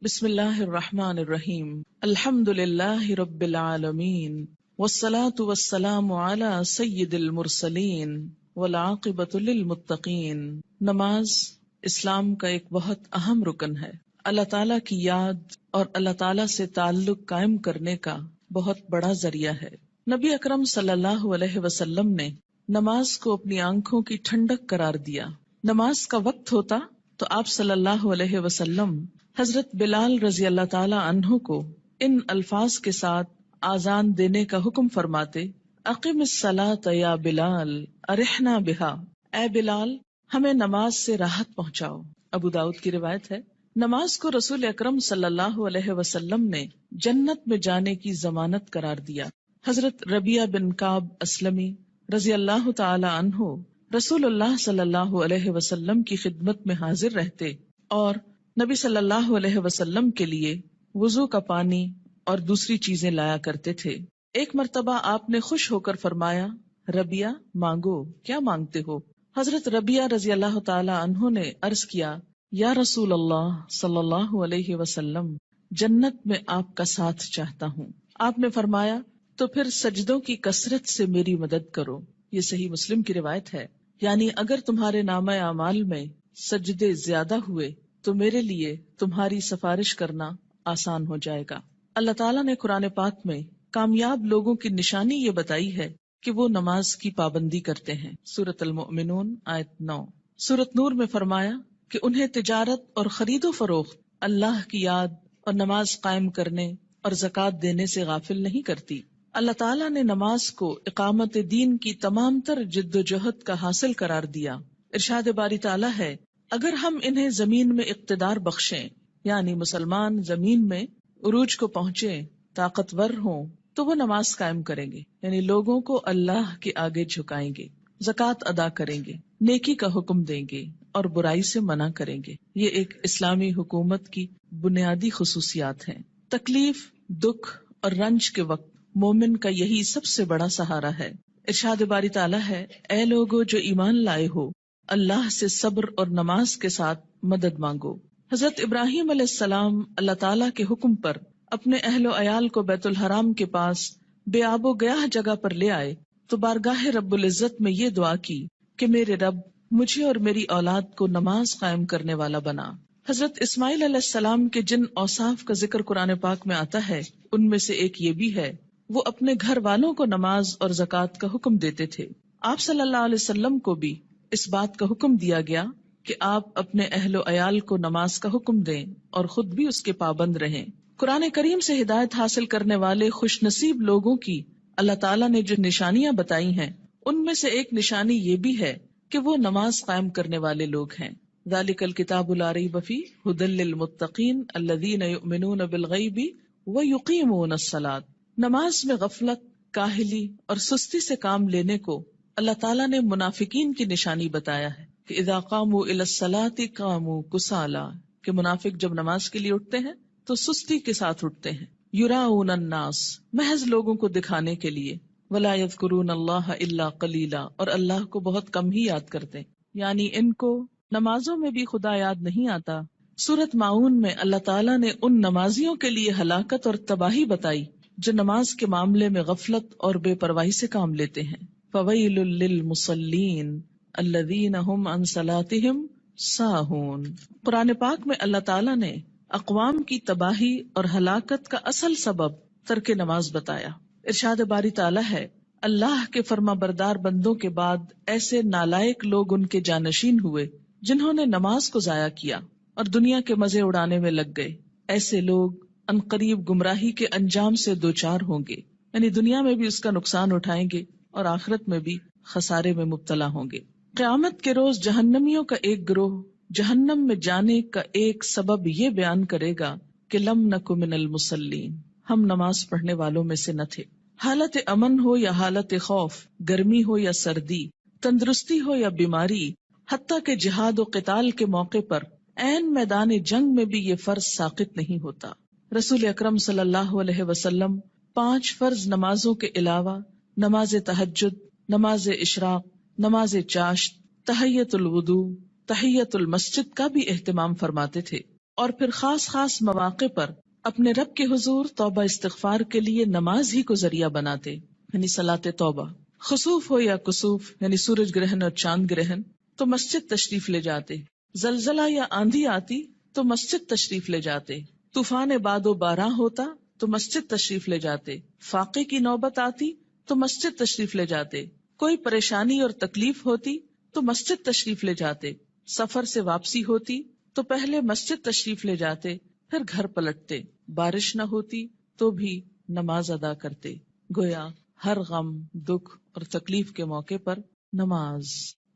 بسم اللہ الرحمن الرحیم الحمد للہ رب العالمین والصلاة والسلام علی سید المرسلین والعاقبۃ للمتقین۔ نماز اسلام کا ایک بہت اہم رکن ہے، اللہ تعالیٰ کی یاد اور اللہ تعالیٰ سے تعلق قائم کرنے کا بہت بڑا ذریعہ ہے۔ نبی اکرم صلی اللہ علیہ وسلم نے نماز کو اپنی آنکھوں کی ٹھنڈک قرار دیا۔ نماز کا وقت ہوتا تو آپ صلی اللہ علیہ وسلم حضرت بلال رضی اللہ تعالی عنہ کو ان الفاظ کے ساتھ آذان دینے کا حکم فرماتے: اقم الصلاۃ یا بلال ارحنا بہا، اے بلال ہمیں نماز سے راحت پہنچاؤ۔ ابو داؤد کی روایت ہے۔ نماز کو رسول اکرم صلی اللہ علیہ وسلم نے جنت میں جانے کی ضمانت قرار دیا۔ حضرت ربیعہ بن کعب اسلمی رضی اللہ تعالی عنہ رسول اللہ صلی اللہ علیہ وسلم کی خدمت میں حاضر رہتے اور نبی صلی اللہ علیہ وسلم کے لیے وضو کا پانی اور دوسری چیزیں لایا کرتے تھے۔ ایک مرتبہ آپ نے خوش ہو کر فرمایا: ربیعہ مانگو، کیا مانگتے ہو؟ حضرت ربیعہ رضی اللہ تعالی عنہ نے عرض کیا: یا رسول اللہ صلی اللہ علیہ وسلم، جنت میں آپ کا ساتھ چاہتا ہوں۔ آپ نے فرمایا: تو پھر سجدوں کی کثرت سے میری مدد کرو۔ یہ صحیح مسلم کی روایت ہے۔ یعنی اگر تمہارے نامہ اعمال میں سجدے زیادہ ہوئے تو میرے لیے تمہاری سفارش کرنا آسان ہو جائے گا۔ اللہ تعالیٰ نے قرآن پاک میں کامیاب لوگوں کی نشانی یہ بتائی ہے کہ وہ نماز کی پابندی کرتے ہیں۔ سورۃ المؤمنون آیت 9۔ سورۃ نور میں فرمایا کہ انہیں تجارت اور خرید و فروخت اللہ کی یاد اور نماز قائم کرنے اور زکوٰۃ دینے سے غافل نہیں کرتی۔ اللہ تعالیٰ نے نماز کو اقامت دین کی تمام تر جد و جہد کا حاصل قرار دیا۔ ارشاد باری تعالیٰ ہے: اگر ہم انہیں زمین میں اقتدار بخشیں، یعنی مسلمان زمین میں عروج کو پہنچے، طاقتور ہوں، تو وہ نماز قائم کریں گے، یعنی لوگوں کو اللہ کے آگے جھکائیں گے، زکوٰۃ ادا کریں گے، نیکی کا حکم دیں گے اور برائی سے منع کریں گے۔ یہ ایک اسلامی حکومت کی بنیادی خصوصیات ہیں۔ تکلیف، دکھ اور رنج کے وقت مومن کا یہی سب سے بڑا سہارا ہے۔ ارشاد باری تعالیٰ ہے: اے لوگو جو ایمان لائے ہو، اللہ سے صبر اور نماز کے ساتھ مدد مانگو۔ حضرت ابراہیم علیہ السلام اللہ تعالیٰ کے حکم پر اپنے اہل و عیال کو بیت الحرام کے پاس بے آب و گیاہ جگہ پر لے آئے تو بارگاہ رب العزت میں یہ دعا کی کہ میرے رب مجھے اور میری اولاد کو نماز قائم کرنے والا بنا۔ حضرت اسماعیل علیہ السلام کے جن اوصاف کا ذکر قرآن پاک میں آتا ہے، ان میں سے ایک یہ بھی ہے، وہ اپنے گھر والوں کو نماز اور زکوٰۃ کا حکم دیتے تھے۔ آپ صلی اللہ علیہ وسلم کو بھی اس بات کا حکم دیا گیا کہ آپ اپنے اہل و عیال کو نماز کا حکم دیں اور خود بھی اس کے پابند رہیں۔ قرآن کریم سے ہدایت حاصل کرنے والے خوش نصیب لوگوں کی اللہ تعالیٰ نے جو نشانیاں بتائی ہیں، ان میں سے ایک نشانی یہ بھی ہے کہ وہ نماز قائم کرنے والے لوگ ہیں۔ ذالک الکتاب لا ریب فیہ ھدی للمتقین الذین یؤمنون بالغیب ویقیمون الصلاۃ۔ نماز میں غفلت، کاہلی اور سستی سے کام لینے کو اللہ تعالیٰ نے منافقین کی نشانی بتایا ہے کہ اذا قاموا الی الصلاۃ قاموا کسالی، کہ منافق جب نماز کے لیے اٹھتے ہیں تو سستی کے ساتھ اٹھتے ہیں۔ یراؤن الناس، محض لوگوں کو دکھانے کے لیے، ولا یذکرون اللہ الا قلیلا، اور اللہ کو بہت کم ہی یاد کرتے ہیں، یعنی ان کو نمازوں میں بھی خدا یاد نہیں آتا۔ سورۃ ماعون میں اللہ تعالیٰ نے ان نمازیوں کے لیے ہلاکت اور تباہی بتائی جو نماز کے معاملے میں غفلت اور بے پرواہی سے کام لیتے ہیں۔ فویل للمصلین الذین هم عن صلاتهم ساہون۔ قرآن پاک میں اللہ تعالیٰ نے اقوام کی تباہی اور ہلاکت کا اصل سبب ترک نماز بتایا۔ ارشاد باری تعالیٰ ہے: اللہ کے فرما بردار بندوں کے بعد ایسے نالائق لوگ ان کے جانشین ہوئے جنہوں نے نماز کو ضائع کیا اور دنیا کے مزے اڑانے میں لگ گئے۔ ایسے لوگ عنقریب گمراہی کے انجام سے دوچار ہوں گے، یعنی دنیا میں بھی اس کا نقصان اٹھائیں گے اور آخرت میں بھی خسارے میں مبتلا ہوں گے۔ قیامت کے روز جہنمیوں کا ایک گروہ جہنم میں جانے کا ایک سبب یہ بیان کرے گا کہ لم نک من المصلین، ہم نماز پڑھنے والوں میں سے نہ تھے۔ حالت امن ہو یا حالت خوف، گرمی ہو یا سردی، تندرستی ہو یا بیماری، حتیٰ کہ جہاد و قتال کے موقع پر عین میدان جنگ میں بھی یہ فرض ساقط نہیں ہوتا۔ رسول اکرم صلی اللہ علیہ وسلم 5 فرض نمازوں کے علاوہ نماز تہجد، نماز اشراق، نماز چاشت، تحیت الوضو، تحیت المسجد کا بھی اہتمام فرماتے تھے، اور پھر خاص خاص مواقع پر اپنے رب کے حضور توبہ استغفار کے لیے نماز ہی کو ذریعہ بناتے، یعنی صلاۃ توبہ. خسوف ہو یا کسوف یعنی سورج گرہن اور چاند گرہن تو مسجد تشریف لے جاتے، زلزلہ یا آندھی آتی تو مسجد تشریف لے جاتے، طوفان باد و بارہ ہوتا تو مسجد تشریف لے جاتے، فاقے کی نوبت آتی تو مسجد تشریف لے جاتے، کوئی پریشانی اور تکلیف ہوتی تو مسجد تشریف لے جاتے، سفر سے واپسی ہوتی تو پہلے مسجد تشریف لے جاتے پھر گھر پلٹتے، بارش نہ ہوتی تو بھی نماز ادا کرتے. گویا ہر غم، دکھ اور تکلیف کے موقع پر نماز.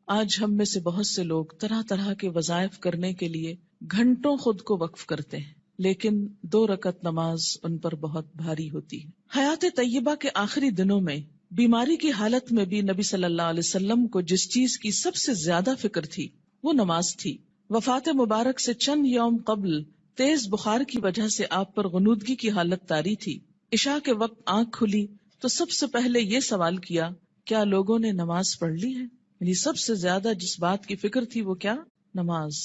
آج ہم میں سے بہت سے لوگ طرح طرح کے وظائف کرنے کے لیے گھنٹوں خود کو وقف کرتے ہیں، لیکن 2 رکعت نماز ان پر بہت بھاری ہوتی ہے. حیات طیبہ کے آخری دنوں میں بیماری کی حالت میں بھی نبی صلی اللہ علیہ وسلم کو جس چیز کی سب سے زیادہ فکر تھی وہ نماز تھی. وفات مبارک سے چند یوم قبل تیز بخار کی وجہ سے آپ پر غنودگی کی حالت طاری تھی. عشاء کے وقت آنکھ کھلی تو سب سے پہلے یہ سوال کیا، کیا لوگوں نے نماز پڑھ لی ہے؟ یعنی سب سے زیادہ جس بات کی فکر تھی وہ کیا؟ نماز.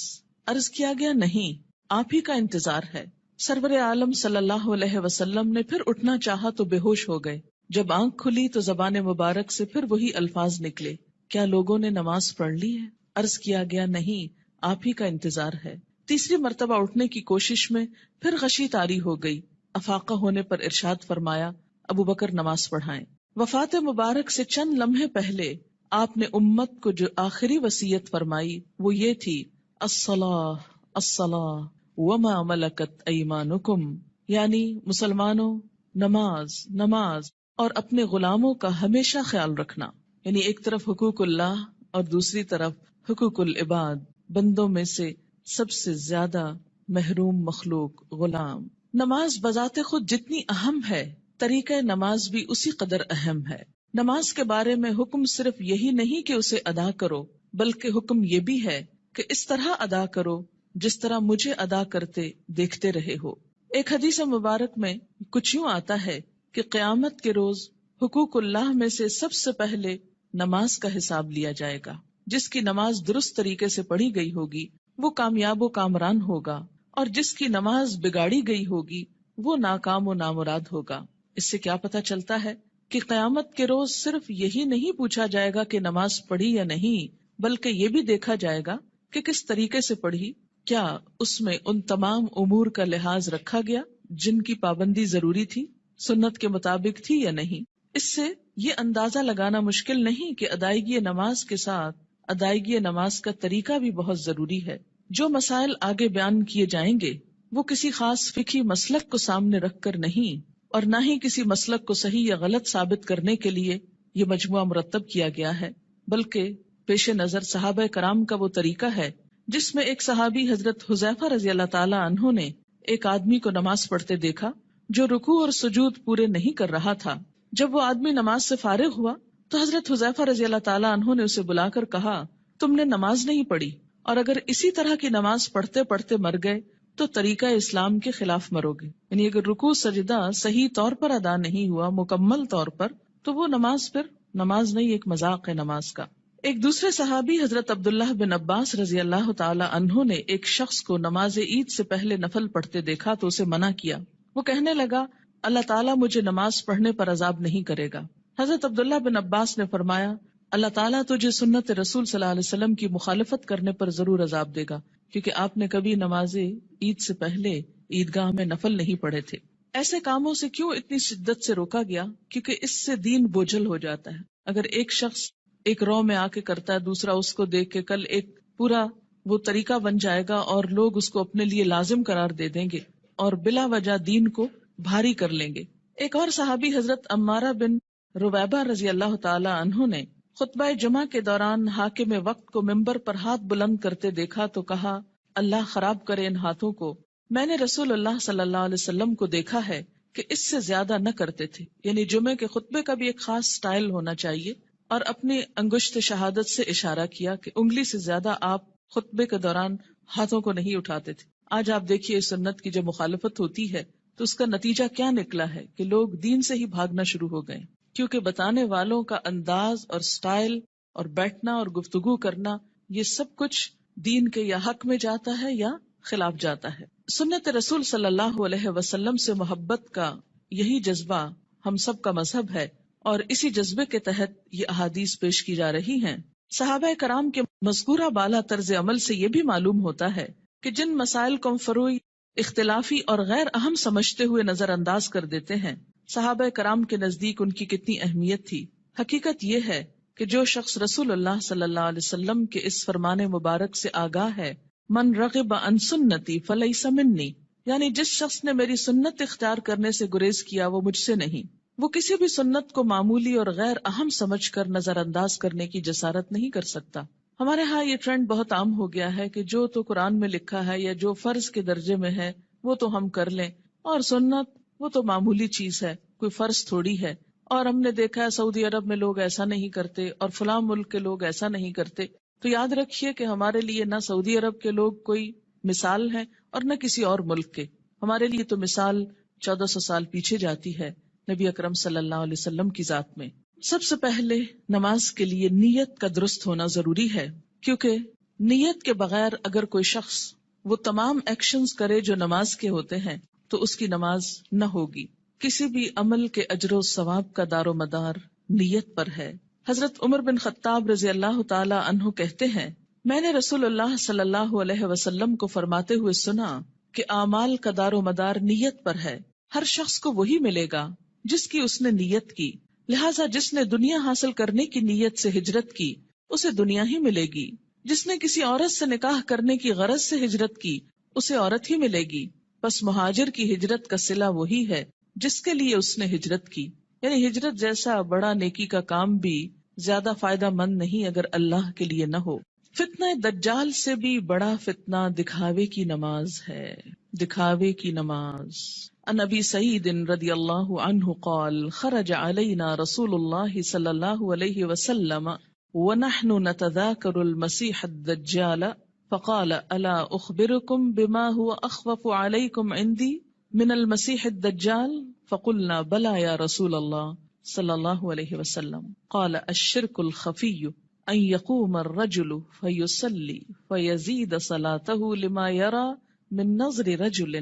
عرض کیا گیا نہیں، آپ ہی کا انتظار ہے. سرور عالم صلی اللہ علیہ وسلم نے پھر اٹھنا چاہا تو بے ہوش ہو گئے. جب آنکھ کھلی تو زبان مبارک سے پھر وہی الفاظ نکلے، کیا لوگوں نے نماز پڑھ لی ہے؟ عرض کیا گیا نہیں، آپ ہی کا انتظار ہے. تیسری مرتبہ اٹھنے کی کوشش میں پھر غشی طاری ہو گئی. افاقہ ہونے پر ارشاد فرمایا، ابو بکر نماز پڑھائیں. وفات مبارک سے چند لمحے پہلے آپ نے امت کو جو آخری وصیت فرمائی وہ یہ تھی، الصلاۃ الصلاۃ وما ملکت ایمانکم، یعنی مسلمانوں نماز نماز اور اپنے غلاموں کا ہمیشہ خیال رکھنا. یعنی ایک طرف حقوق اللہ اور دوسری طرف حقوق العباد. بندوں میں سے سب سے زیادہ محروم مخلوق غلام. نماز بذات خود جتنی اہم ہے، طریقہ نماز بھی اسی قدر اہم ہے. نماز کے بارے میں حکم صرف یہی نہیں کہ اسے ادا کرو، بلکہ حکم یہ بھی ہے کہ اس طرح ادا کرو جس طرح مجھے ادا کرتے دیکھتے رہے ہو. ایک حدیث مبارک میں کچھ یوں آتا ہے کہ قیامت کے روز حقوق اللہ میں سے سب سے پہلے نماز کا حساب لیا جائے گا. جس کی نماز درست طریقے سے پڑھی گئی ہوگی وہ کامیاب و کامران ہوگا، اور جس کی نماز بگاڑی گئی ہوگی وہ ناکام و نامراد ہوگا. اس سے کیا پتہ چلتا ہے کہ قیامت کے روز صرف یہی نہیں پوچھا جائے گا کہ نماز پڑھی یا نہیں، بلکہ یہ بھی دیکھا جائے گا کہ کس طریقے سے پڑھی، کیا اس میں ان تمام امور کا لحاظ رکھا گیا جن کی پابندی ضروری تھی، سنت کے مطابق تھی یا نہیں. اس سے یہ اندازہ لگانا مشکل نہیں کہ ادائیگی نماز کے ساتھ ادائیگی نماز کا طریقہ بھی بہت ضروری ہے. جو مسائل آگے بیان کیے جائیں گے وہ کسی خاص فقہی مسلک کو سامنے رکھ کر نہیں، اور نہ ہی کسی مسلک کو صحیح یا غلط ثابت کرنے کے لیے یہ مجموعہ مرتب کیا گیا ہے، بلکہ پیش نظر صحابہ کرام کا وہ طریقہ ہے جس میں ایک صحابی حضرت حذیفہ رضی اللہ تعالی عنہ نے ایک آدمی کو نماز پڑھتے دیکھا جو رکوع اور سجود پورے نہیں کر رہا تھا. جب وہ آدمی نماز سے فارغ ہوا تو حضرت حذیفہ رضی اللہ تعالی عنہ نے اسے بلا کر کہا، تم نے نماز نہیں پڑھی، اور اگر اسی طرح کی نماز پڑھتے پڑھتے مر گئے تو طریقہ اسلام کے خلاف مرو گے. یعنی اگر رکوع سجدہ صحیح طور پر ادا نہیں ہوا مکمل طور پر تو وہ نماز پھر نماز نہیں، ایک مذاق ہے نماز کا. ایک دوسرے صحابی حضرت عبداللہ بن عباس رضی اللہ تعالی عنہ نے ایک شخص کو نماز عید سے پہلے نفل پڑھتے دیکھا تو اسے منع کیا. وہ کہنے لگا، اللہ تعالیٰ مجھے نماز پڑھنے پر عذاب نہیں کرے گا. حضرت عبداللہ بن عباس نے فرمایا، اللہ تعالیٰ تجھے سنت رسول صلی اللہ علیہ وسلم کی مخالفت کرنے پر ضرور عذاب دے گا، کیونکہ آپ نے کبھی نماز عید سے پہلے عیدگاہ میں نفل نہیں پڑھے تھے. ایسے کاموں سے کیوں اتنی شدت سے روکا گیا؟ کیونکہ اس سے دین بوجھل ہو جاتا ہے. اگر ایک شخص ایک رو میں آ کے کرتا ہے، دوسرا اس کو دیکھ کے کل ایک پورا وہ طریقہ بن جائے گا اور لوگ اس کو اپنے لیے لازم قرار دے دیں گے اور بلا وجہ دین کو بھاری کر لیں گے. ایک اور صحابی حضرت عمارہ بن ربیبہ رضی اللہ تعالی عنہ نے خطبہ جمعہ کے دوران حاکم وقت کو ممبر پر ہاتھ بلند کرتے دیکھا تو کہا، اللہ خراب کرے ان ہاتھوں کو. میں نے رسول اللہ صلی اللہ علیہ وسلم کو دیکھا ہے کہ اس سے زیادہ نہ کرتے تھے. یعنی جمعے کے خطبے کا بھی ایک خاص سٹائل ہونا چاہیے، اور اپنی انگشت شہادت سے اشارہ کیا کہ انگلی سے زیادہ آپ خطبے کے دوران ہاتھوں کو نہیں اٹھاتے تھے. آج آپ دیکھیے اس سنت کی جب مخالفت ہوتی ہے تو اس کا نتیجہ کیا نکلا ہے کہ لوگ دین سے ہی بھاگنا شروع ہو گئے، کیونکہ بتانے والوں کا انداز اور سٹائل اور بیٹھنا اور گفتگو کرنا یہ سب کچھ دین کے یا حق میں جاتا ہے یا خلاف جاتا ہے۔ سنت رسول صلی اللہ علیہ وسلم سے محبت کا یہی جذبہ ہم سب کا مذہب ہے، اور اسی جذبے کے تحت یہ احادیث پیش کی جا رہی ہیں۔ صحابہ کرام کے مذکورہ بالا طرز عمل سے یہ بھی معلوم ہوتا ہے کہ جن مسائل کو ہم فروعی، اختلافی اور غیر اہم سمجھتے ہوئے نظر انداز کر دیتے ہیں، صحابہ کرام کے نزدیک ان کی کتنی اہمیت تھی۔ حقیقت یہ ہے کہ جو شخص رسول اللہ صلی اللہ علیہ وسلم کے اس فرمان مبارک سے آگاہ ہے، من رغب عن سنتی فلیس منی، یعنی جس شخص نے میری سنت اختیار کرنے سے گریز کیا وہ مجھ سے نہیں، وہ کسی بھی سنت کو معمولی اور غیر اہم سمجھ کر نظر انداز کرنے کی جسارت نہیں کر سکتا۔ ہمارے ہاں یہ ٹرینڈ بہت عام ہو گیا ہے کہ جو تو قرآن میں لکھا ہے یا جو فرض کے درجے میں ہے وہ تو ہم کر لیں، اور سنت وہ تو معمولی چیز ہے، کوئی فرض تھوڑی ہے۔ اور ہم نے دیکھا ہے سعودی عرب میں لوگ ایسا نہیں کرتے اور فلاں ملک کے لوگ ایسا نہیں کرتے۔ تو یاد رکھیے کہ ہمارے لیے نہ سعودی عرب کے لوگ کوئی مثال ہے اور نہ کسی اور ملک کے، ہمارے لیے تو مثال 1400 سال پیچھے جاتی ہے نبی اکرم صلی اللہ علیہ وسلم کی ذات میں۔ سب سے پہلے نماز کے لیے نیت کا درست ہونا ضروری ہے، کیونکہ نیت کے بغیر اگر کوئی شخص وہ تمام ایکشنز کرے جو نماز کے ہوتے ہیں تو اس کی نماز نہ ہوگی۔ کسی بھی عمل کے اجر و ثواب کا دار و مدار نیت پر ہے۔ حضرت عمر بن خطاب رضی اللہ تعالی عنہ کہتے ہیں، میں نے رسول اللہ صلی اللہ علیہ وسلم کو فرماتے ہوئے سنا کہ اعمال کا دار و مدار نیت پر ہے، ہر شخص کو وہی ملے گا جس کی اس نے نیت کی، لہٰذا جس نے دنیا حاصل کرنے کی نیت سے ہجرت کی اسے دنیا ہی ملے گی، جس نے کسی عورت سے نکاح کرنے کی غرض سے ہجرت کی اسے عورت ہی ملے گی، بس مہاجر کی ہجرت کا صلہ وہی ہے جس کے لیے اس نے ہجرت کی۔ یعنی ہجرت جیسا بڑا نیکی کا کام بھی زیادہ فائدہ مند نہیں اگر اللہ کے لیے نہ ہو۔ فتنہ دجال سے بھی بڑا فتنہ دکھاوے کی نماز ہے، دکھاوے کی نماز۔ عن ابی سعید رضی اللہ عنہ قال خرج علینا رسول اللہ صلی اللہ علیہ وسلم ونحن نتذاکر المسیح الدجال فقال الا اخبرکم بما هو اخوف علیکم عندی من المسیح الدجال فقلنا بلا یا رسول اللہ صلی اللہ علیہ وسلم قال الشرک الخفی ان یقوم الرجل فیصلی فیزید صلاته لما یرى من نظر رجل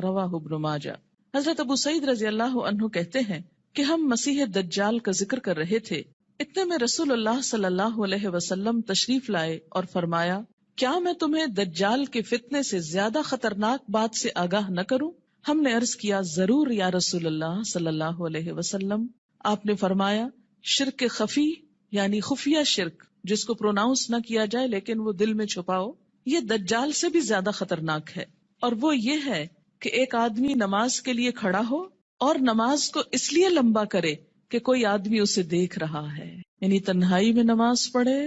رواہ ابن ماجہ۔ حضرت ابو سعید رضی اللہ عنہ کہتے ہیں کہ ہم مسیح دجال کا ذکر کر رہے تھے، اتنے میں رسول اللہ صلی اللہ علیہ وسلم تشریف لائے اور فرمایا، کیا میں تمہیں دجال کے فتنے سے زیادہ خطرناک بات سے آگاہ نہ کروں؟ ہم نے عرض کیا، ضرور یا رسول اللہ صلی اللہ علیہ وسلم۔ آپ نے فرمایا، شرک خفی یعنی خفیہ شرک جس کو پروناؤنس نہ کیا جائے لیکن وہ دل میں چھپاؤ، یہ دجال سے بھی زیادہ خطرناک ہے، اور وہ یہ ہے کہ ایک آدمی نماز کے لیے کھڑا ہو اور نماز کو اس لیے لمبا کرے کہ کوئی آدمی اسے دیکھ رہا ہے، یعنی تنہائی میں نماز پڑھے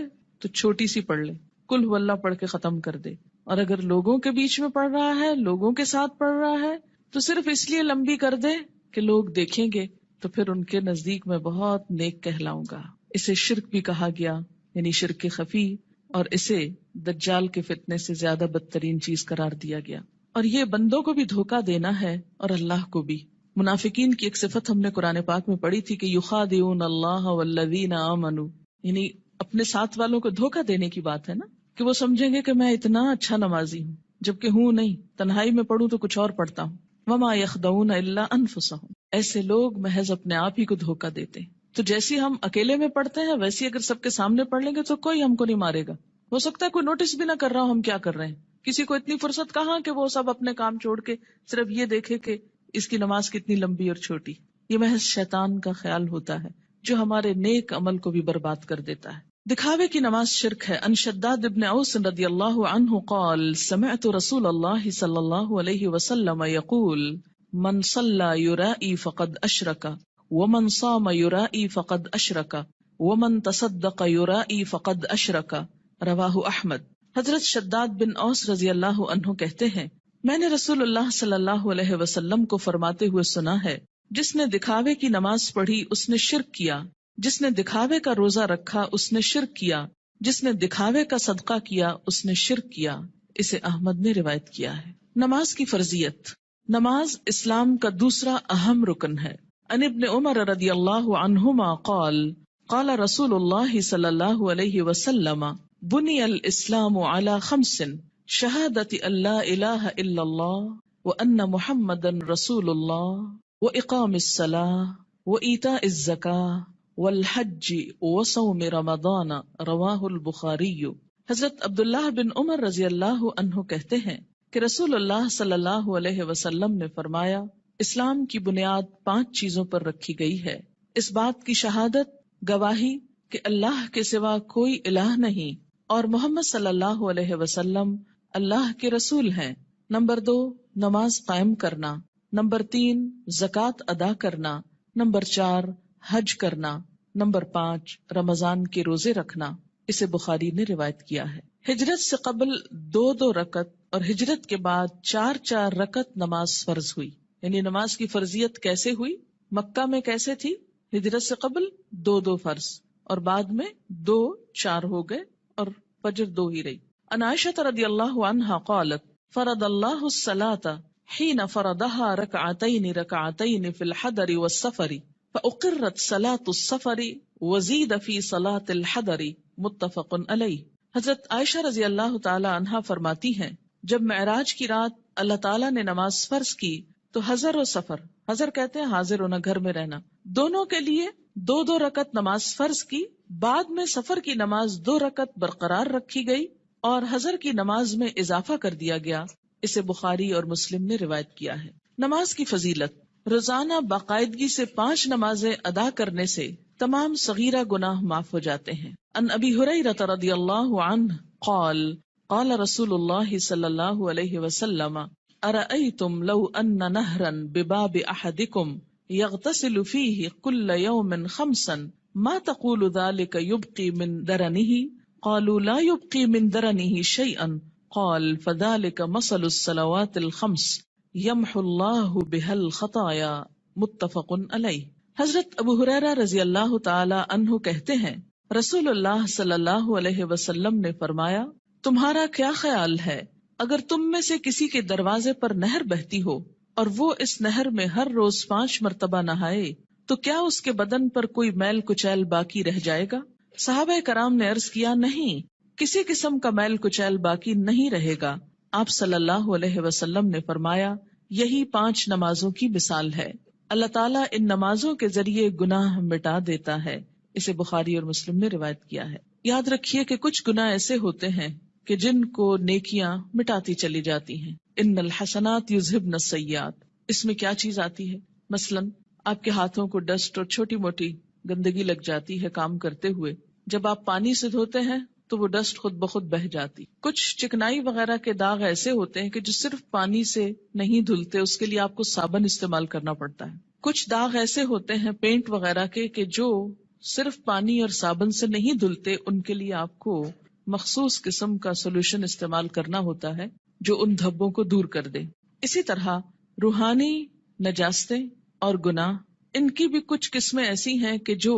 تو چھوٹی سی پڑھ لے، قل هو اللہ پڑھ کے ختم کر دے، اور اگر لوگوں کے بیچ میں پڑھ رہا ہے، لوگوں کے ساتھ پڑھ رہا ہے تو صرف اس لیے لمبی کر دے کہ لوگ دیکھیں گے تو پھر ان کے نزدیک میں بہت نیک کہلاؤں گا۔ اسے شرک بھی کہا گیا، یعنی شرک خفی، اور اسے دجال کے فتنے سے زیادہ بدترین چیز قرار دیا گیا۔ اور یہ بندوں کو بھی دھوکہ دینا ہے اور اللہ کو بھی۔ منافقین کی ایک صفت ہم نے قرآن پاک میں پڑھی تھی کہ یخادعون اللہ والذین آمنوا، یعنی اپنے ساتھ والوں کو دھوکہ دینے کی بات ہے نا، کہ وہ سمجھیں گے کہ میں اتنا اچھا نمازی ہوں جبکہ ہوں نہیں، تنہائی میں پڑھوں تو کچھ اور پڑھتا ہوں۔ وما یخدعون الا انفسهم، ایسے لوگ محض اپنے آپ ہی کو دھوکہ دیتے ہیں۔ تو جیسی ہم اکیلے میں پڑھتے ہیں ویسی اگر سب کے سامنے پڑھ لیں گے تو کوئی ہم کو نہیں مارے گا، ہو سکتا ہے کوئی نوٹس بھی نہ کر رہا ہو ہم کیا کر رہے ہیں، کسی کو اتنی فرصت کہاں کہ وہ سب اپنے کام چھوڑ کے صرف یہ دیکھے کہ اس کی نماز کتنی لمبی اور چھوٹی۔ یہ محض شیطان کا خیال ہوتا ہے جو ہمارے نیک عمل کو بھی برباد کر دیتا ہے۔ دکھاوے کی نماز شرک ہے۔ ان شداد ابن اوس رضی اللہ عنہ قال سمعت رسول اللہ صلی اللہ علیہ وسلم یقول من صلی یرائی فقد اشرک ومن صام یرائی فقد اشرک ومن تصدق یرائی فقد اشرک، رواہ احمد۔ حضرت شداد بن اوس رضی اللہ عنہ کہتے ہیں، میں نے رسول اللہ صلی اللہ علیہ وسلم کو فرماتے ہوئے سنا ہے، جس نے دکھاوے کی نماز پڑھی اس نے شرک کیا، جس نے دکھاوے کا روزہ رکھا اس نے شرک کیا، جس نے دکھاوے کا صدقہ کیا اس نے شرک کیا۔ اسے احمد نے روایت کیا ہے۔ نماز کی فرضیت۔ نماز اسلام کا دوسرا اہم رکن ہے۔ عن ابن عمر رضی اللہ عنہما قال قال رسول اللہ صلی اللہ علیہ وسلم بنی الاسلام علی خمس شہادت اللہ الہ الا اللہ وان محمدن رسول اللہ واقام الصلاۃ وایتاء الزکاۃ والحج وصوم رمضان رواہ البخاری۔ حضرت عبداللہ بن عمر رضی اللہ عنہ کہتے ہیں کہ رسول اللہ صلی اللہ علیہ وسلم نے فرمایا، اسلام کی بنیاد 5 چیزوں پر رکھی گئی ہے۔ اس بات کی شہادت، گواہی کہ اللہ کے سوا کوئی الہ نہیں اور محمد صلی اللہ علیہ وسلم اللہ کے رسول ہیں۔ نمبر 2، نماز قائم کرنا۔ نمبر 3، زکوٰۃ ادا کرنا۔ نمبر 4، حج کرنا۔ نمبر 5، رمضان کے روزے رکھنا۔ اسے بخاری نے روایت کیا ہے۔ ہجرت سے قبل 2 رکعت اور ہجرت کے بعد 4 رکعت نماز فرض ہوئی۔ یعنی نماز کی فرضیت کیسے ہوئی؟ مکہ میں کیسے تھی؟ ہجرت سے قبل 2 فرض اور بعد میں 4 ہو گئے اور فجر 2 ہی رہی۔ عن عائشہ رضی اللہ عنہا قالت فرض اللہ الصلاة حين فرضها ركعتين في الحضر والسفر فأقرت صلاة السفر وزيد في صلاة الحضر متفق علیہ۔ حضرت عائشہ رضی اللہ تعالی عنہا فرماتی ہیں، جب معراج کی رات اللہ تعالیٰ نے نماز فرض کی تو حضر و سفر، حضر کہتے ہیں حاضر ہونا، گھر میں رہنا، دونوں کے لیے 2 رکعت نماز فرض کی، بعد میں سفر کی نماز 2 رکعت برقرار رکھی گئی اور حضر کی نماز میں اضافہ کر دیا گیا۔ اسے بخاری اور مسلم نے روایت کیا ہے۔ نماز کی فضیلت، روزانہ باقاعدگی سے 5 نمازیں ادا کرنے سے تمام صغیرہ گناہ معاف ہو جاتے ہیں۔ ان ابی ہریرہ رضی اللہ عنہ قال قال رسول اللہ صلی اللہ علیہ وسلم ارأیتم لو ان نہرا بباب احدکم یغتسل فیہ کل یوم 5 ما تقول ذلك یبقی من درنہ قالوا لا يبقي من درنه شيئا قال فذلك مثل الصلوات الخمس يمحو الله بها الخطايا متفق علیہ۔ حضرت ابو ہریرہ رضی اللہ تعالی عنہ کہتے ہیں، رسول اللہ صلی اللہ علیہ وسلم نے فرمایا، تمہارا کیا خیال ہے اگر تم میں سے کسی کے دروازے پر نہر بہتی ہو اور وہ اس نہر میں ہر روز 5 مرتبہ نہائے تو کیا اس کے بدن پر کوئی میل کچیل باقی رہ جائے گا؟ صحابہ کرام نے عرض کیا، نہیں، کسی قسم کا میل کچیل باقی نہیں رہے گا۔ آپ صلی اللہ علیہ وسلم نے فرمایا، یہی 5 نمازوں کی مثال ہے، اللہ تعالیٰ ان نمازوں کے ذریعے گناہ مٹا دیتا ہے۔ اسے بخاری اور مسلم نے روایت کیا ہے۔ یاد رکھیے کہ کچھ گناہ ایسے ہوتے ہیں کہ جن کو نیکیاں مٹاتی چلی جاتی ہیں۔ ان الحسنات یذہبن السیئات، اس میں کیا چیز آتی ہے؟ مثلا آپ کے ہاتھوں کو ڈسٹ اور چھوٹی موٹی گندگی لگ جاتی ہے کام کرتے ہوئے، جب آپ پانی سے دھوتے ہیں تو وہ ڈسٹ خود بخود بہہ جاتی۔ کچھ چکنائی وغیرہ کے داغ ایسے ہوتے ہیں کہ جو صرف پانی سے نہیں دھلتے، اس کے لیے آپ کو صابن استعمال کرنا پڑتا ہے۔ کچھ داغ ایسے ہوتے ہیں پینٹ وغیرہ کے کہ جو صرف پانی اور صابن سے نہیں دھلتے، ان کے لیے آپ کو مخصوص قسم کا سولوشن استعمال کرنا ہوتا ہے جو ان دھبوں کو دور کر دے۔ اسی طرح روحانی نجاستیں اور گناہ، ان کی بھی کچھ قسمیں ایسی ہیں کہ جو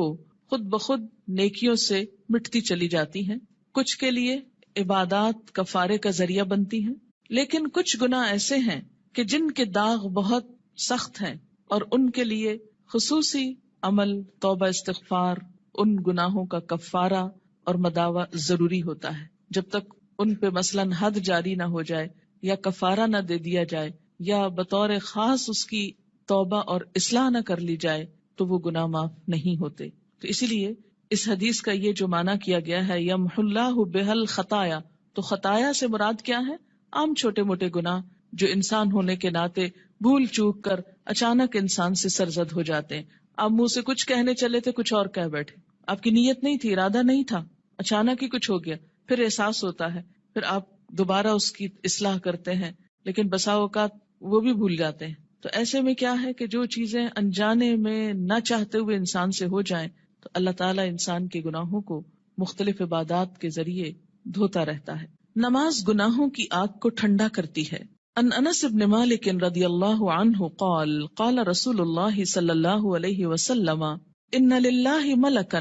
خود بخود نیکیوں سے مٹتی چلی جاتی ہیں، کچھ کے لیے عبادات کفارے کا ذریعہ بنتی ہیں، لیکن کچھ گناہ ایسے ہیں کہ جن کے داغ بہت سخت ہیں اور ان کے لیے خصوصی عمل، توبہ، استغفار، ان گناہوں کا کفارہ اور مداوع ضروری ہوتا ہے۔ جب تک ان پہ مثلاً حد جاری نہ ہو جائے یا کفارہ نہ دے دیا جائے یا بطور خاص اس کی توبہ اور اصلاح نہ کر لی جائے تو وہ گناہ معاف نہیں ہوتے۔ تو اسی لیے اس حدیث کا یہ جو معنی کیا گیا ہے یمحو اللہ بہا الخطایا، تو خطایا سے مراد کیا ہے؟ عام چھوٹے موٹے گناہ جو انسان ہونے کے ناطے بھول چوک کر اچانک انسان سے سرزد ہو جاتے ہیں۔ آپ منہ سے کچھ کہنے چلے تھے، کچھ اور کہہ بیٹھے، آپ کی نیت نہیں تھی، ارادہ نہیں تھا، اچانک ہی کچھ ہو گیا، پھر احساس ہوتا ہے، پھر آپ دوبارہ اس کی اصلاح کرتے ہیں، لیکن بسا اوقات وہ بھی بھول جاتے ہیں۔ تو ایسے میں کیا ہے کہ جو چیزیں انجانے میں نہ چاہتے ہوئے انسان سے ہو جائیں تو اللہ تعالیٰ انسان کے گناہوں کو مختلف عبادات کے ذریعے دھوتا رہتا ہے۔ نماز گناہوں کی آگ کو ٹھنڈا کرتی ہے۔ ان انس بن مالک رضی اللہ عنہ قال قال رسول اللہ صلی اللہ علیہ وسلم ان للہ ملکا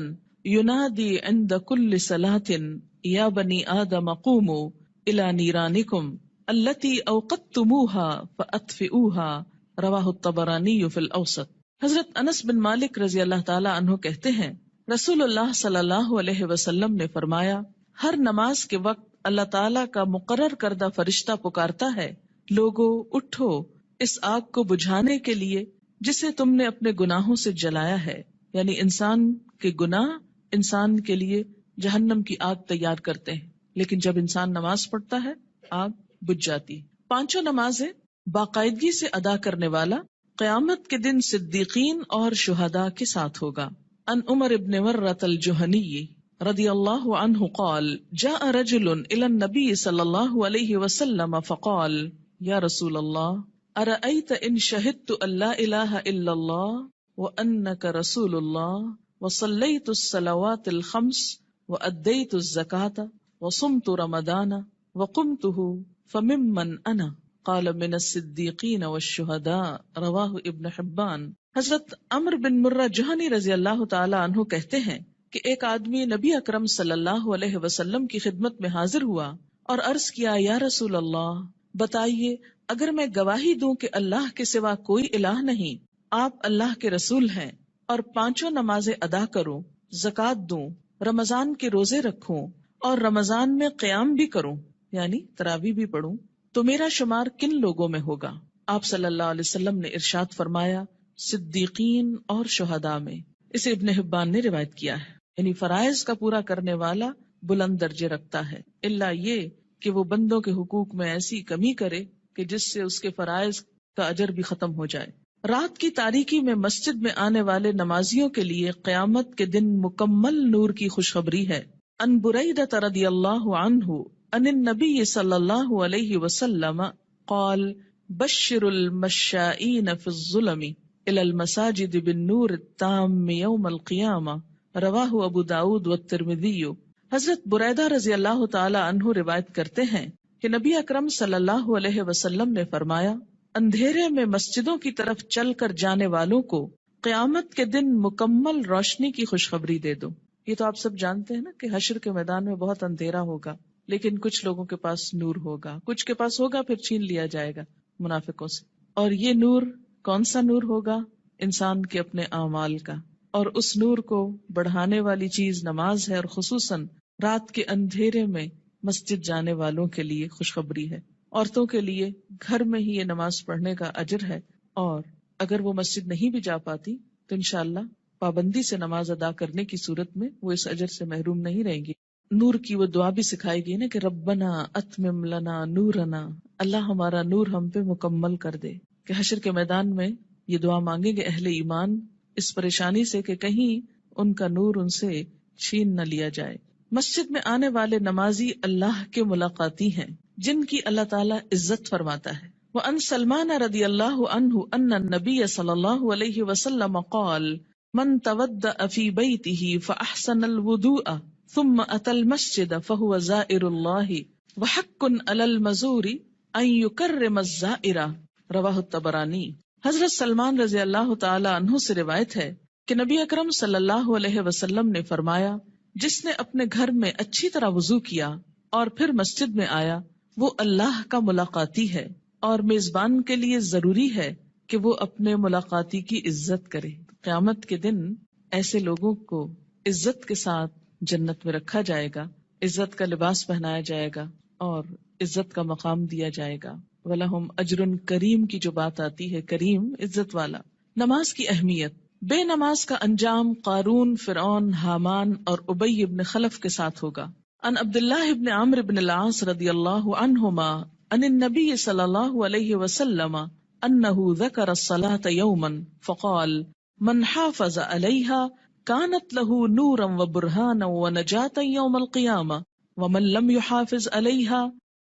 ینادی عند کل صلاة یا بنی آدم قوموا الی نیرانکم التی اوقدتموها فاطفئوها رواہ الطبرانی فی الاوسط۔ حضرت انس بن مالک رضی اللہ تعالی عنہ کہتے ہیں، رسول اللہ صلی اللہ علیہ وسلم نے فرمایا، ہر نماز کے وقت اللہ تعالیٰ کا مقرر کردہ فرشتہ پکارتا ہے، لوگو اٹھو اس آگ کو بجھانے کے لیے جسے تم نے اپنے گناہوں سے جلایا ہے. یعنی انسان کے گناہ انسان کے لیے جہنم کی آگ تیار کرتے ہیں، لیکن جب انسان نماز پڑھتا ہے آگ بجھ جاتی. 5 نمازیں باقاعدگی سے ادا کرنے والا قیامت کے دن صدیقین اور شہداء کے ساتھ ہوگا. ان عمر ابن مرۃ الجہنی رضی اللہ عنہ قال جاء رجل الى النبی صلی اللہ علیہ وسلم فقال یا رسول اللہ ارأیت ان شہدت ان لا الہ الا اللہ وانک رسول اللہ وصلیت الصلوات الخمس وادیت الزکاة وصمت رمضان وقمته فممن انا قال من الصدیقین والشہداء رواہ ابن حبان. حضرت عمر بن مرہ جہنی رضی اللہ تعالی عنہ کہتے ہیں کہ ایک آدمی نبی اکرم صلی اللہ علیہ وسلم کی خدمت میں حاضر ہوا اور عرض کیا یا رسول اللہ بتائیے اگر میں گواہی دوں کہ اللہ کے سوا کوئی الہ نہیں، آپ اللہ کے رسول ہیں، اور 5 نمازیں ادا کروں، زکوٰۃ دوں، رمضان کے روزے رکھوں اور رمضان میں قیام بھی کروں یعنی تراویح بھی پڑھوں، تو میرا شمار کن لوگوں میں ہوگا؟ آپ صلی اللہ علیہ وسلم نے ارشاد فرمایا صدیقین اور شہداء میں. اسے ابن حبان نے روایت کیا ہے. یعنی فرائض کا پورا کرنے والا بلند درجے رکھتا ہے، الا یہ کہ وہ بندوں کے حقوق میں ایسی کمی کرے کہ جس سے اس کے فرائض کا اجر بھی ختم ہو جائے. رات کی تاریکی میں مسجد میں آنے والے نمازیوں کے لیے قیامت کے دن مکمل نور کی خوشخبری ہے. ان بریدہ رضی اللہ عنہ ان النبی صلی اللہ علیہ وسلم قال بشر المشائین فی الظلم الى المساجد بالنور التام یوم القیامہ رواہ ابو داود والترمذی. حضرت بریدہ رضی اللہ تعالی عنہ روایت کرتے ہیں کہ نبی اکرم صلی اللہ علیہ وسلم نے فرمایا اندھیرے میں مسجدوں کی طرف چل کر جانے والوں کو قیامت کے دن مکمل روشنی کی خوشخبری دے دو. یہ تو آپ سب جانتے ہیں نا کہ حشر کے میدان میں بہت اندھیرا ہوگا، لیکن کچھ لوگوں کے پاس نور ہوگا، کچھ کے پاس ہوگا پھر چھین لیا جائے گا منافقوں سے. اور یہ نور کون سا نور ہوگا؟ انسان کے اپنے اعمال کا، اور اس نور کو بڑھانے والی چیز نماز ہے، اور خصوصاً رات کے اندھیرے میں مسجد جانے والوں کے لیے خوشخبری ہے. عورتوں کے لیے گھر میں ہی یہ نماز پڑھنے کا اجر ہے، اور اگر وہ مسجد نہیں بھی جا پاتی تو انشاءاللہ پابندی سے نماز ادا کرنے کی صورت میں وہ اس اجر سے محروم نہیں رہیں گی. نور کی وہ دعا بھی سکھائی گئی نا کہ ربنا اتمم لنا نورنا، اللہ ہمارا نور ہم پہ مکمل کر دے. کہ حشر کے میدان میں یہ دعا مانگیں گے اہل ایمان اس پریشانی سے کہ کہیں ان کا نور ان سے چھین نہ لیا جائے. مسجد میں آنے والے نمازی اللہ کے ملاقاتی ہیں جن کی اللہ تعالیٰ عزت فرماتا ہے. وَأَن سلمان رضی اللہ عنہ ان النبی صلی اللہ علیہ وسلم قال من تودأ فی بیتہ فاحسن الوضوء ثم اتى المسجد فهو زائر اللہ وحق علی المزور ان یکرم الزائر رواہ الطبرانی. حضرت سلمان رضی اللہ تعالی عنہ سے روایت ہے کہ نبی اکرم صلی اللہ علیہ وسلم نے فرمایا جس نے اپنے گھر میں اچھی طرح وضو کیا اور پھر مسجد میں آیا وہ اللہ کا ملاقاتی ہے، اور میزبان کے لیے ضروری ہے کہ وہ اپنے ملاقاتی کی عزت کرے. قیامت کے دن ایسے لوگوں کو عزت کے ساتھ جنت میں رکھا جائے گا، عزت کا لباس پہنایا جائے گا اور عزت کا مقام دیا جائے گا. وَلَهُمْ أَجْرٌ کریم کی جو بات آتی ہے، کریم عزت والا. نماز کی اہمیت. بے نماز کا انجام قارون، فرعون، حامان اور ابی ابن خلف کے ساتھ ہوگا. ان عبداللہ ابن عمرو ابن العاص رضی اللہ عنہما ان النبی صلی اللہ علیہ وسلم انہ ذکر الصلاة یوما فقال من حافظ علیہا كانت له نورا وبرهانا ونجاة يوم القيامة ومن لم يحافظ عليها